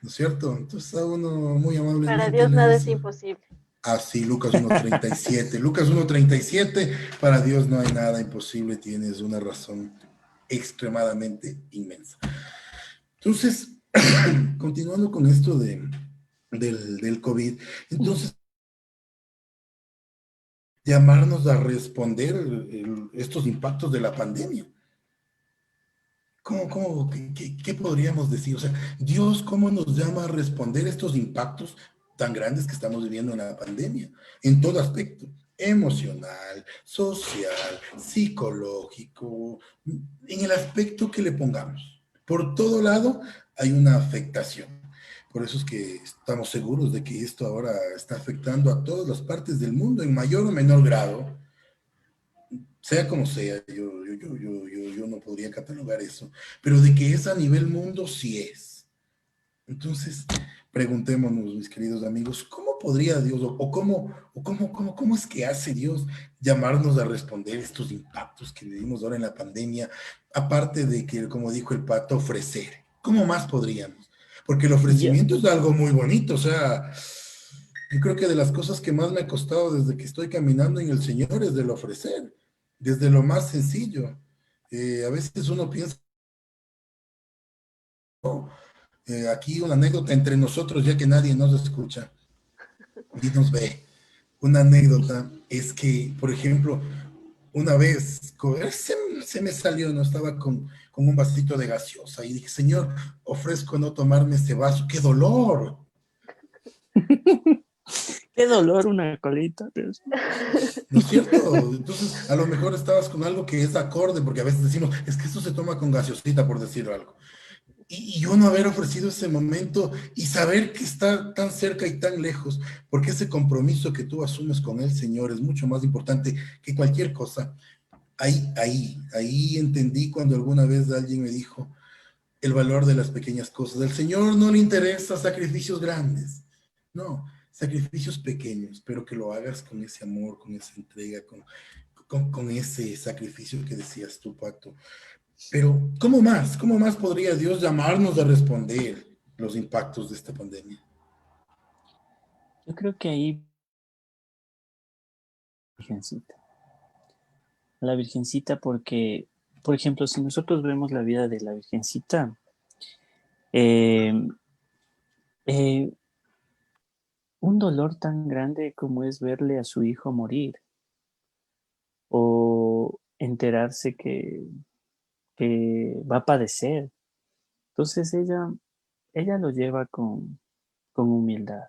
[SPEAKER 4] ¿no es cierto? Entonces a uno muy
[SPEAKER 3] Para
[SPEAKER 4] amablemente
[SPEAKER 3] Dios
[SPEAKER 4] le
[SPEAKER 3] nada es
[SPEAKER 4] dice,
[SPEAKER 3] imposible.
[SPEAKER 4] Así, Lucas 1:37. Lucas 1:37, para Dios no hay nada imposible, tienes una razón extremadamente inmensa. Entonces, continuando con esto del COVID, entonces, llamarnos a responder estos impactos de la pandemia. ¿Qué podríamos decir? O sea, Dios, ¿cómo nos llama a responder estos impactos tan grandes que estamos viviendo en la pandemia? En todo aspecto, emocional, social, psicológico, en el aspecto que le pongamos. Por todo lado hay una afectación. Por eso es que estamos seguros de que esto ahora está afectando a todas las partes del mundo en mayor o menor grado. Sea como sea, yo no podría catalogar eso, pero de que es a nivel mundo, sí es. Entonces, preguntémonos, mis queridos amigos, ¿cómo podría Dios, cómo es que hace Dios llamarnos a responder estos impactos que vivimos ahora en la pandemia, aparte de que, como dijo el Pato, ofrecer? ¿Cómo más podríamos? Porque el ofrecimiento es algo muy bonito, o sea, yo creo que de las cosas que más me ha costado desde que estoy caminando en el Señor es del ofrecer. Desde lo más sencillo. A veces uno piensa, oh, aquí una anécdota entre nosotros, ya que nadie nos escucha y nos ve. Una anécdota es que, por ejemplo, una vez se me salió, no estaba con un vasito de gaseosa y dije, Señor, ofrezco no tomarme ese vaso. ¡Qué dolor!
[SPEAKER 2] Qué dolor una colita.
[SPEAKER 4] ¿No es cierto? Entonces, a lo mejor estabas con algo que es acorde, porque a veces decimos, es que esto se toma con gaseosita, por decir algo. Y yo no haber ofrecido ese momento y saber que está tan cerca y tan lejos, porque ese compromiso que tú asumes con el Señor es mucho más importante que cualquier cosa. Ahí entendí cuando alguna vez alguien me dijo el valor de las pequeñas cosas. Al Señor no le interesa sacrificios grandes, no, sacrificios pequeños, pero que lo hagas con ese amor, con esa entrega, con ese sacrificio que decías tú, Pato. Pero, ¿cómo más? ¿Cómo más podría Dios llamarnos a responder los impactos de esta pandemia?
[SPEAKER 2] Yo creo que ahí, Virgencita. La Virgencita porque, por ejemplo, si nosotros vemos la vida de la Virgencita, eh, eh, un dolor tan grande como es verle a su hijo morir o enterarse que va a padecer. Entonces ella lo lleva con humildad,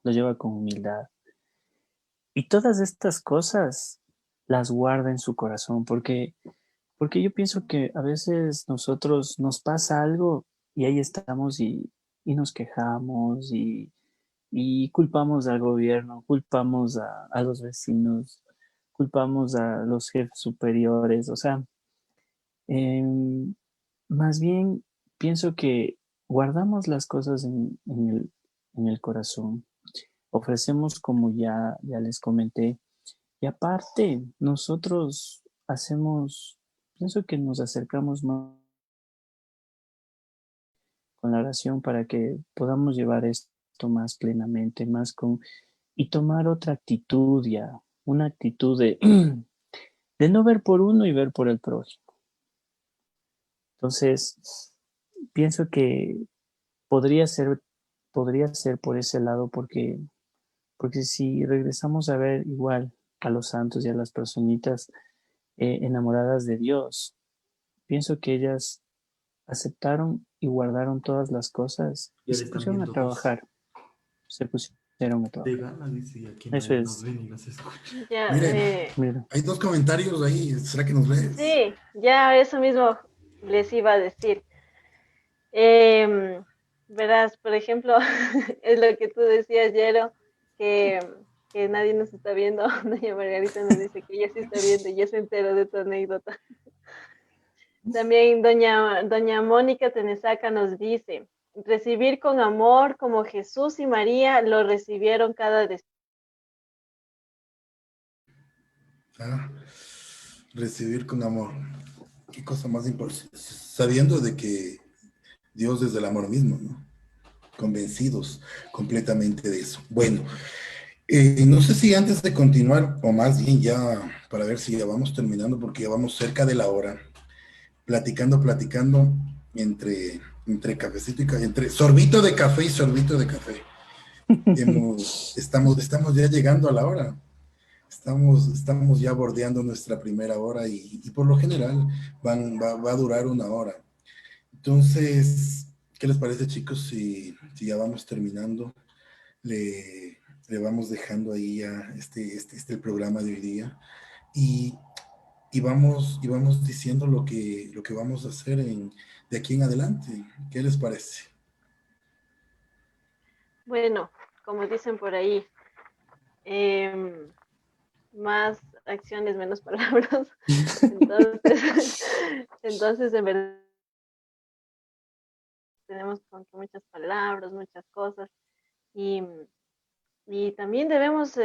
[SPEAKER 2] lo lleva con humildad. Y todas estas cosas las guarda en su corazón, porque yo pienso que a veces nosotros nos pasa algo y ahí estamos y nos quejamos y culpamos al gobierno, culpamos a los vecinos, culpamos a los jefes superiores, o sea, em, más bien pienso que guardamos las cosas en el corazón, ofrecemos como ya les comenté, y aparte nosotros hacemos, pienso que nos acercamos más con la oración para que podamos llevar esto más plenamente, más con, y tomar otra actitud ya, una actitud de no ver por uno y ver por el prójimo. Entonces, pienso que podría ser, podría ser por ese lado, porque si regresamos a ver igual a los santos y a las personitas enamoradas de Dios, pienso que ellas aceptaron y guardaron todas las cosas y se pusieron a trabajar. Se pusieron a trabajar. Eso es.
[SPEAKER 3] Ya,
[SPEAKER 4] Miren, hay dos comentarios ahí. ¿Será que nos lees?
[SPEAKER 3] sí, ya eso mismo les iba a decir. Verás, por ejemplo, es lo que tú decías, Yero, que nadie nos está viendo. Doña Margarita nos dice que ella sí está viendo y ya se enteró de tu anécdota. También doña Mónica Tenesaca nos dice, recibir con amor como Jesús y María lo recibieron cada día.
[SPEAKER 4] Recibir con amor. Qué cosa más importante. Sabiendo de que Dios es el amor mismo, ¿no? Convencidos completamente de eso. Bueno, No sé si antes de continuar, o más bien ya para ver si ya vamos terminando, porque ya vamos cerca de la hora, platicando entre cafecito y entre sorbito de café y sorbito de café. Estamos ya llegando a la hora. Estamos ya bordeando nuestra primera hora y por lo general va a durar una hora. Entonces, ¿qué les parece, chicos? Si ya vamos terminando, le vamos dejando ahí ya el programa de hoy día y, y vamos diciendo lo que vamos a hacer de aquí en adelante. ¿Qué les parece?
[SPEAKER 3] Bueno, como dicen por ahí, más acciones, menos palabras. Entonces, entonces en verdad tenemos como que muchas palabras, muchas cosas y, y también debemos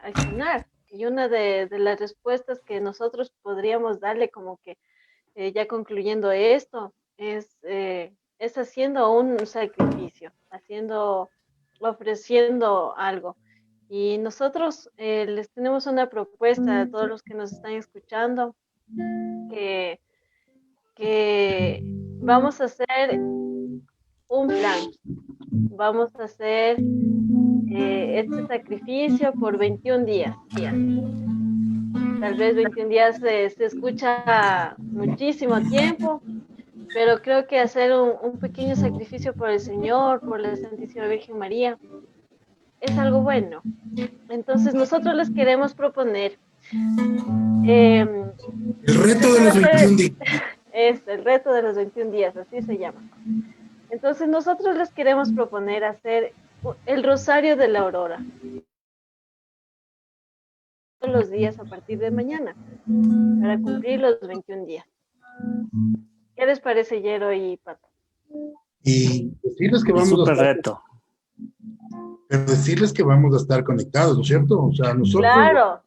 [SPEAKER 3] accionar. Y una de las respuestas que nosotros podríamos darle como que ya concluyendo esto es haciendo un sacrificio, ofreciendo algo. Y nosotros les tenemos una propuesta a todos los que nos están escuchando, que, que vamos a hacer un plan, vamos a hacer este sacrificio por 21 días. Tal vez 21 días se escucha muchísimo tiempo, pero creo que hacer un pequeño sacrificio por el Señor, por la Santísima Virgen María, es algo bueno. Entonces nosotros les queremos proponer
[SPEAKER 4] El reto de los 21 días.
[SPEAKER 3] Es el reto de los 21 días, así se llama. Entonces nosotros les queremos proponer hacer el Rosario de la Aurora todos los días a partir de mañana para cumplir los 21 días. ¿Qué les parece, Yero y Pato?
[SPEAKER 4] Y decirles que vamos
[SPEAKER 2] Súper reto.
[SPEAKER 4] Pero decirles que vamos a estar conectados, ¿no es cierto? O sea, nosotros...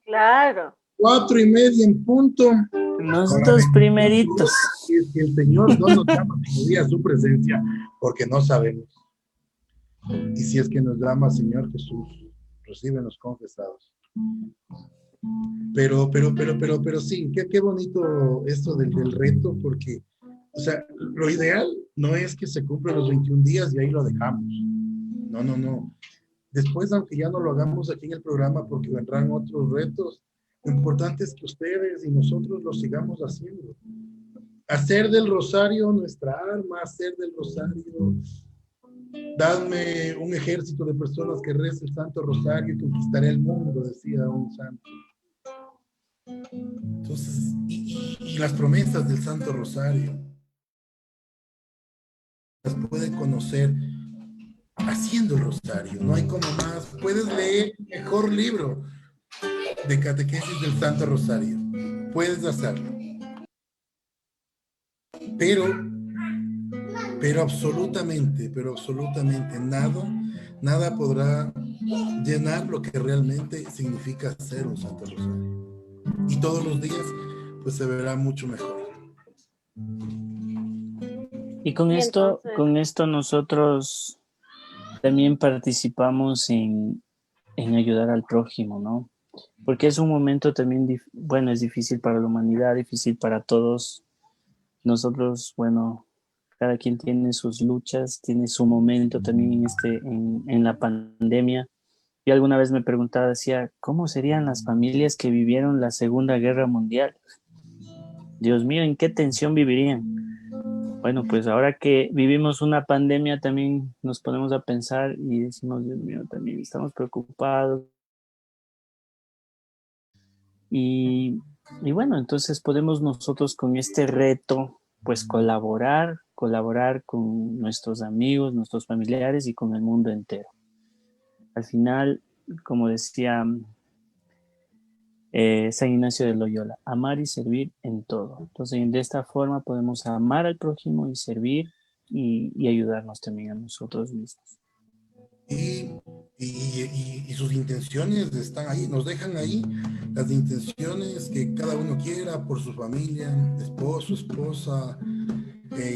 [SPEAKER 3] Claro.
[SPEAKER 4] 4:30 en punto.
[SPEAKER 2] Nosotros primeritos.
[SPEAKER 4] Si es que el Señor no nos llama a su presencia, porque no sabemos. Y si es que nos llama, Señor Jesús, recíbenos confesados. Pero sí, qué bonito esto del reto, porque, o sea, lo ideal no es que se cumplan los 21 días y ahí lo dejamos. No. Después, aunque ya no lo hagamos aquí en el programa porque vendrán otros retos, lo importante es que ustedes y nosotros lo sigamos haciendo. Hacer del rosario nuestra arma, hacer del rosario. Dadme un ejército de personas que recen el Santo Rosario y conquistaré el mundo, decía un santo. Entonces, y las promesas del Santo Rosario las pueden conocer haciendo el rosario. No hay como más. Puedes leer el mejor libro de catequesis del Santo Rosario. Puedes hacerlo. Pero absolutamente nada podrá llenar lo que realmente significa hacer un Santo Rosario. Y todos los días, pues se verá mucho mejor.
[SPEAKER 2] Y con esto nosotros también participamos en ayudar al prójimo, ¿no? Porque es un momento también, es difícil para la humanidad, difícil para todos. Nosotros, cada quien tiene sus luchas, tiene su momento también en la pandemia. Yo alguna vez me preguntaba, decía, ¿cómo serían las familias que vivieron la Segunda Guerra Mundial? Dios mío, ¿en qué tensión vivirían? Bueno, pues ahora que vivimos una pandemia también nos ponemos a pensar y decimos, Dios mío, también estamos preocupados. Y bueno, entonces podemos nosotros con este reto, pues colaborar con nuestros amigos, nuestros familiares y con el mundo entero. Al final, como decía San Ignacio de Loyola, amar y servir en todo. Entonces, de esta forma podemos amar al prójimo y servir y ayudarnos también a nosotros mismos.
[SPEAKER 4] Y sus intenciones están ahí, nos dejan ahí las intenciones que cada uno quiera por su familia, esposo, esposa,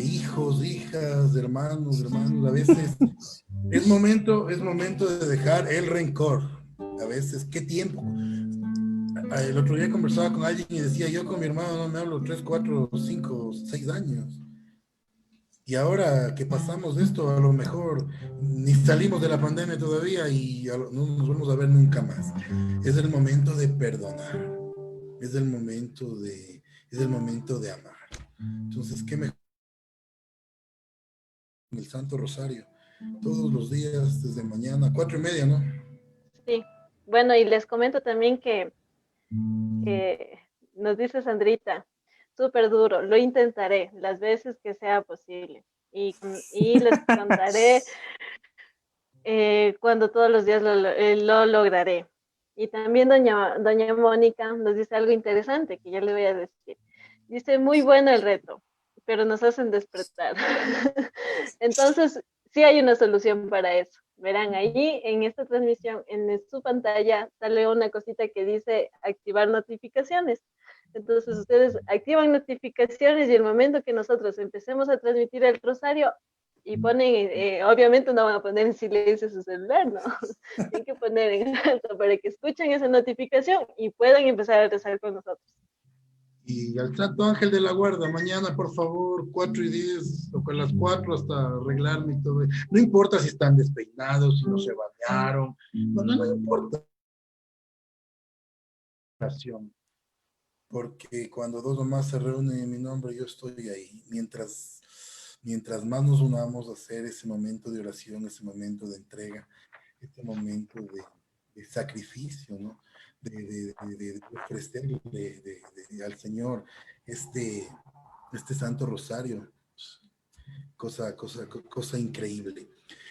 [SPEAKER 4] hijos, hijas, hermanos. A veces es momento de dejar el rencor. A veces, ¿qué tiempo? El otro día conversaba con alguien y decía, yo con mi hermano no me hablo 3, 4, 5, 6 años. Y ahora que pasamos de esto, a lo mejor ni salimos de la pandemia todavía y no nos vamos a ver nunca más. Es el momento de perdonar. Es el momento de amar. Entonces, ¿qué mejor? El Santo Rosario, todos los días, desde mañana, 4:30, ¿no?
[SPEAKER 3] Sí, bueno, y les comento también que nos dice Sandrita, súper duro, lo intentaré las veces que sea posible. Y les contaré cuando todos los días lo lograré. Y también doña Mónica nos dice algo interesante que ya le voy a decir. Dice, muy bueno el reto, pero nos hacen despertar. Entonces, sí hay una solución para eso. Verán, ahí en esta transmisión, en su pantalla, sale una cosita que dice activar notificaciones. Entonces, ustedes activan notificaciones y el momento que nosotros empecemos a transmitir el rosario, y ponen, obviamente no van a poner en silencio su celular, ¿no? Tienen que poner en alto para que escuchen esa notificación y puedan empezar a rezar con nosotros.
[SPEAKER 4] Y al Santo Ángel de la Guarda, mañana, por favor, 4:10 o con las 4 hasta arreglarme y todo. No importa si están despeinados, si no se bañaron, no importa. Porque cuando dos o más se reúnen en mi nombre, yo estoy ahí. Mientras más nos unamos a hacer ese momento de oración, ese momento de entrega, este momento de sacrificio, ¿no? De ofrecerle al Señor este Santo Rosario. Cosa increíble.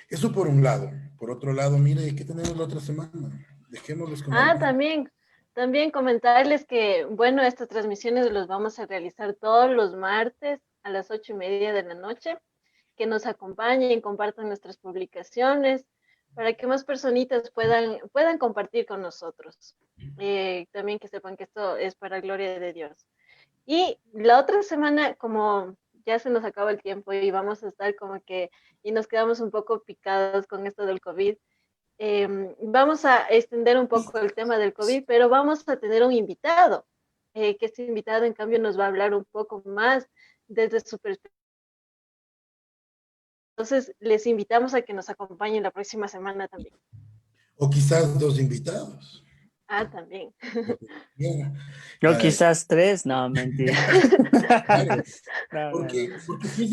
[SPEAKER 4] Eso por un lado. Por otro lado, mire, ¿qué tenemos la otra semana? Dejémoslos con la...
[SPEAKER 3] También comentarles que, bueno, estas transmisiones los vamos a realizar todos los martes a las 8:30 de la noche. Que nos acompañen, compartan nuestras publicaciones, para que más personitas puedan compartir con nosotros. También que sepan que esto es para gloria de Dios. Y la otra semana, como ya se nos acaba el tiempo y vamos a estar y nos quedamos un poco picados con esto del COVID, vamos a extender un poco el tema del COVID, pero vamos a tener un invitado, que este invitado en cambio nos va a hablar un poco más desde su perspectiva. Entonces, les invitamos a que nos acompañen la próxima semana también.
[SPEAKER 4] O quizás 2 invitados.
[SPEAKER 3] También.
[SPEAKER 2] Yo quizás 3, no, mentira.
[SPEAKER 4] Claro, porque sí es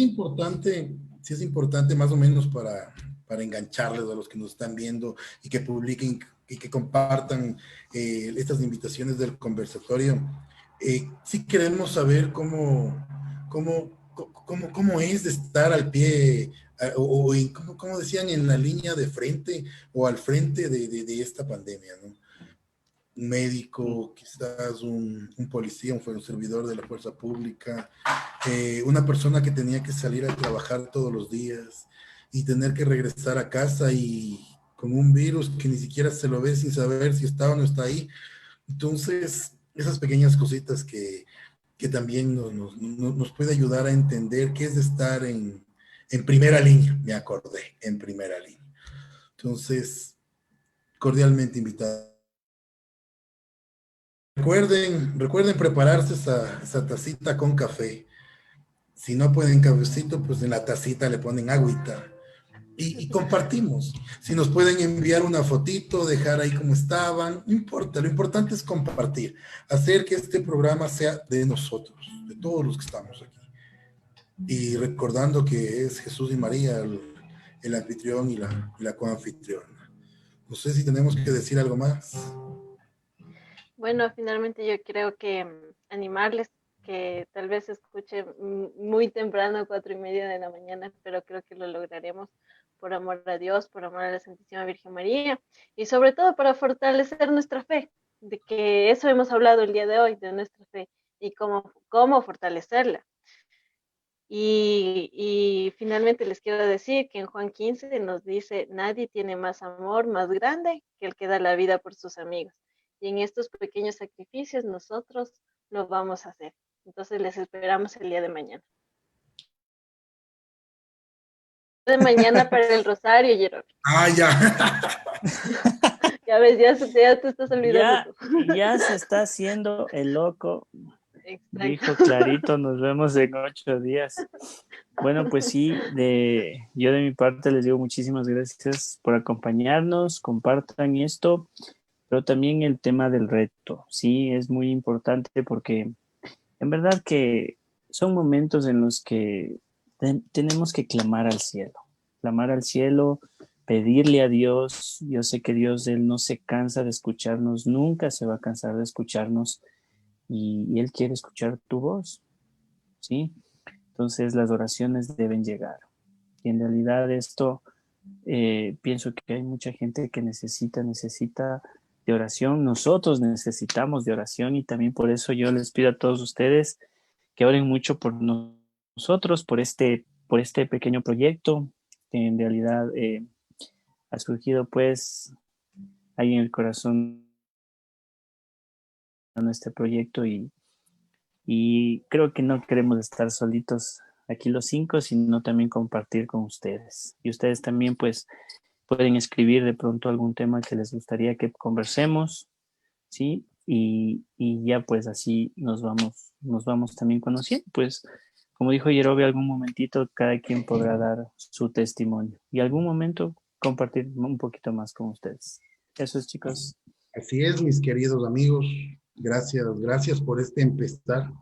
[SPEAKER 4] importante más o menos para engancharles a los que nos están viendo y que publiquen y que compartan estas invitaciones del conversatorio. Sí queremos saber cómo es de estar al pie o como decían, en la línea de frente o al frente de esta pandemia, ¿no? Un médico, quizás un policía, un servidor de la fuerza pública, una persona que tenía que salir a trabajar todos los días y tener que regresar a casa y con un virus que ni siquiera se lo ve sin saber si está o no está ahí. Entonces, esas pequeñas cositas que también nos puede ayudar a entender qué es estar en primera línea, me acordé, en primera línea. Entonces, cordialmente invitado. Recuerden prepararse esa tacita con café. Si no pueden cafecito, pues en la tacita le ponen agüita. Y compartimos. Si nos pueden enviar una fotito, dejar ahí como estaban, no importa. Lo importante es compartir. Hacer que este programa sea de nosotros, de todos los que estamos aquí. Y recordando que es Jesús y María el anfitrión y la coanfitriona. No sé si tenemos que decir algo más.
[SPEAKER 3] Bueno, finalmente yo creo que animarles que tal vez se escuche muy temprano, 4:30 de la mañana, pero creo que lo lograremos por amor a Dios, por amor a la Santísima Virgen María y sobre todo para fortalecer nuestra fe, de que eso hemos hablado el día de hoy, de nuestra fe y cómo fortalecerla. Y finalmente les quiero decir que en Juan 15 nos dice, nadie tiene más amor más grande que el que da la vida por sus amigos. Y en estos pequeños sacrificios nosotros lo vamos a hacer. Entonces les esperamos el día de mañana. De mañana para el rosario, Gerard.
[SPEAKER 4] Ya.
[SPEAKER 3] Ya ves, ya te estás olvidando.
[SPEAKER 2] Ya se está haciendo el loco.
[SPEAKER 3] Exacto.
[SPEAKER 2] Dijo clarito, nos vemos en 8 días. Bueno, pues sí, yo de mi parte les digo muchísimas gracias por acompañarnos, compartan esto, pero también el tema del reto, sí, es muy importante porque en verdad que son momentos en los que tenemos que clamar al cielo, pedirle a Dios. Yo sé que Dios, Él no se cansa de escucharnos, nunca se va a cansar de escucharnos y Él quiere escuchar tu voz, ¿sí? Entonces las oraciones deben llegar. Y en realidad esto, pienso que hay mucha gente que necesita de oración. Nosotros necesitamos de oración y también por eso yo les pido a todos ustedes que oren mucho por nosotros, por este pequeño proyecto que en realidad ha surgido pues ahí en el corazón de este proyecto y creo que no queremos estar solitos aquí los 5, sino también compartir con ustedes. Y ustedes también pues pueden escribir de pronto algún tema que les gustaría que conversemos, ¿sí? Y ya pues así nos vamos también conociendo. Pues como dijo Yerobe, algún momentito cada quien podrá dar su testimonio y algún momento compartir un poquito más con ustedes. Eso es, chicos.
[SPEAKER 4] Así es, mis queridos amigos. Gracias por este empezar.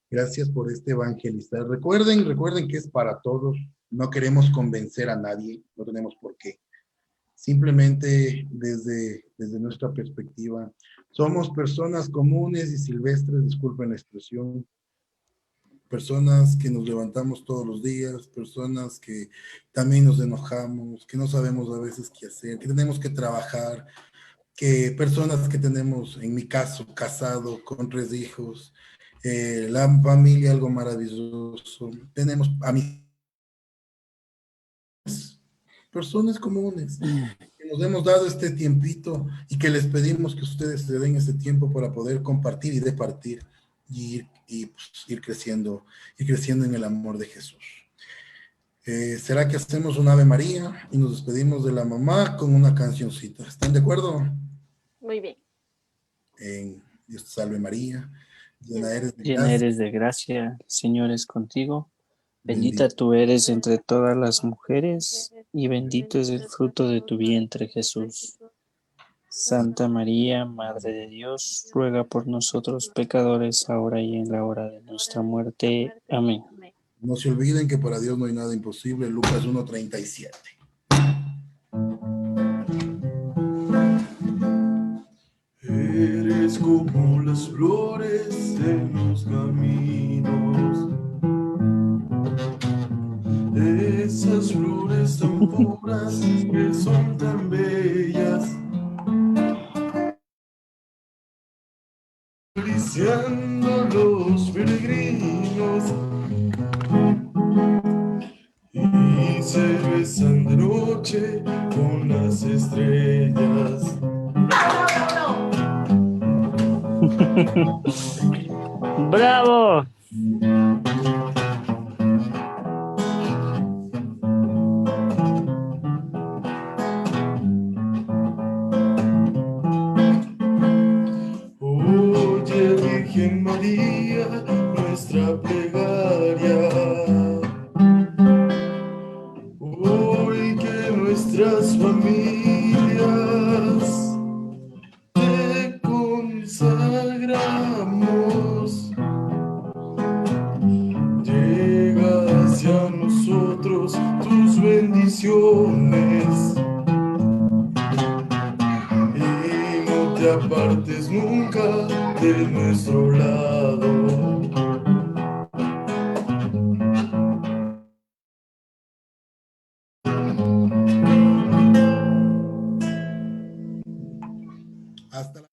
[SPEAKER 4] Gracias por este evangelizar. Recuerden que es para todos. No queremos convencer a nadie, no tenemos por qué. Simplemente desde nuestra perspectiva, somos personas comunes y silvestres, disculpen la expresión, personas que nos levantamos todos los días, personas que también nos enojamos, que no sabemos a veces qué hacer, que tenemos que trabajar, que personas que tenemos, en mi caso, casado con 3 hijos, la familia, algo maravilloso, tenemos amigos, personas comunes, que nos hemos dado este tiempito y que les pedimos que ustedes se den este tiempo para poder compartir y departir pues, ir creciendo en el amor de Jesús. ¿Será que hacemos un Ave María y nos despedimos de la mamá con una cancioncita? ¿Están de acuerdo?
[SPEAKER 3] Muy bien.
[SPEAKER 4] Dios te salve María, llena
[SPEAKER 2] Llena eres de gracia, el Señor es contigo. Bendita tú eres entre todas las mujeres y bendito es el fruto de tu vientre, Jesús. Santa María, Madre de Dios, ruega por nosotros pecadores, ahora y en la hora de nuestra muerte. Amén.
[SPEAKER 4] No se olviden que para Dios no hay nada imposible. Lucas 1:37.
[SPEAKER 1] Eres como las flores en los caminos, esas flores tan puras que son tan bellas, acariciando los peregrinos y se besan de noche con las estrellas.
[SPEAKER 2] ¡Bravo!
[SPEAKER 1] Oye, Virgen María, nuestra plegaria. Hoy que nuestras familias te consagramos, llega hacia nosotros tus bendiciones y no te apartes nunca de nuestro lado.
[SPEAKER 4] Hasta la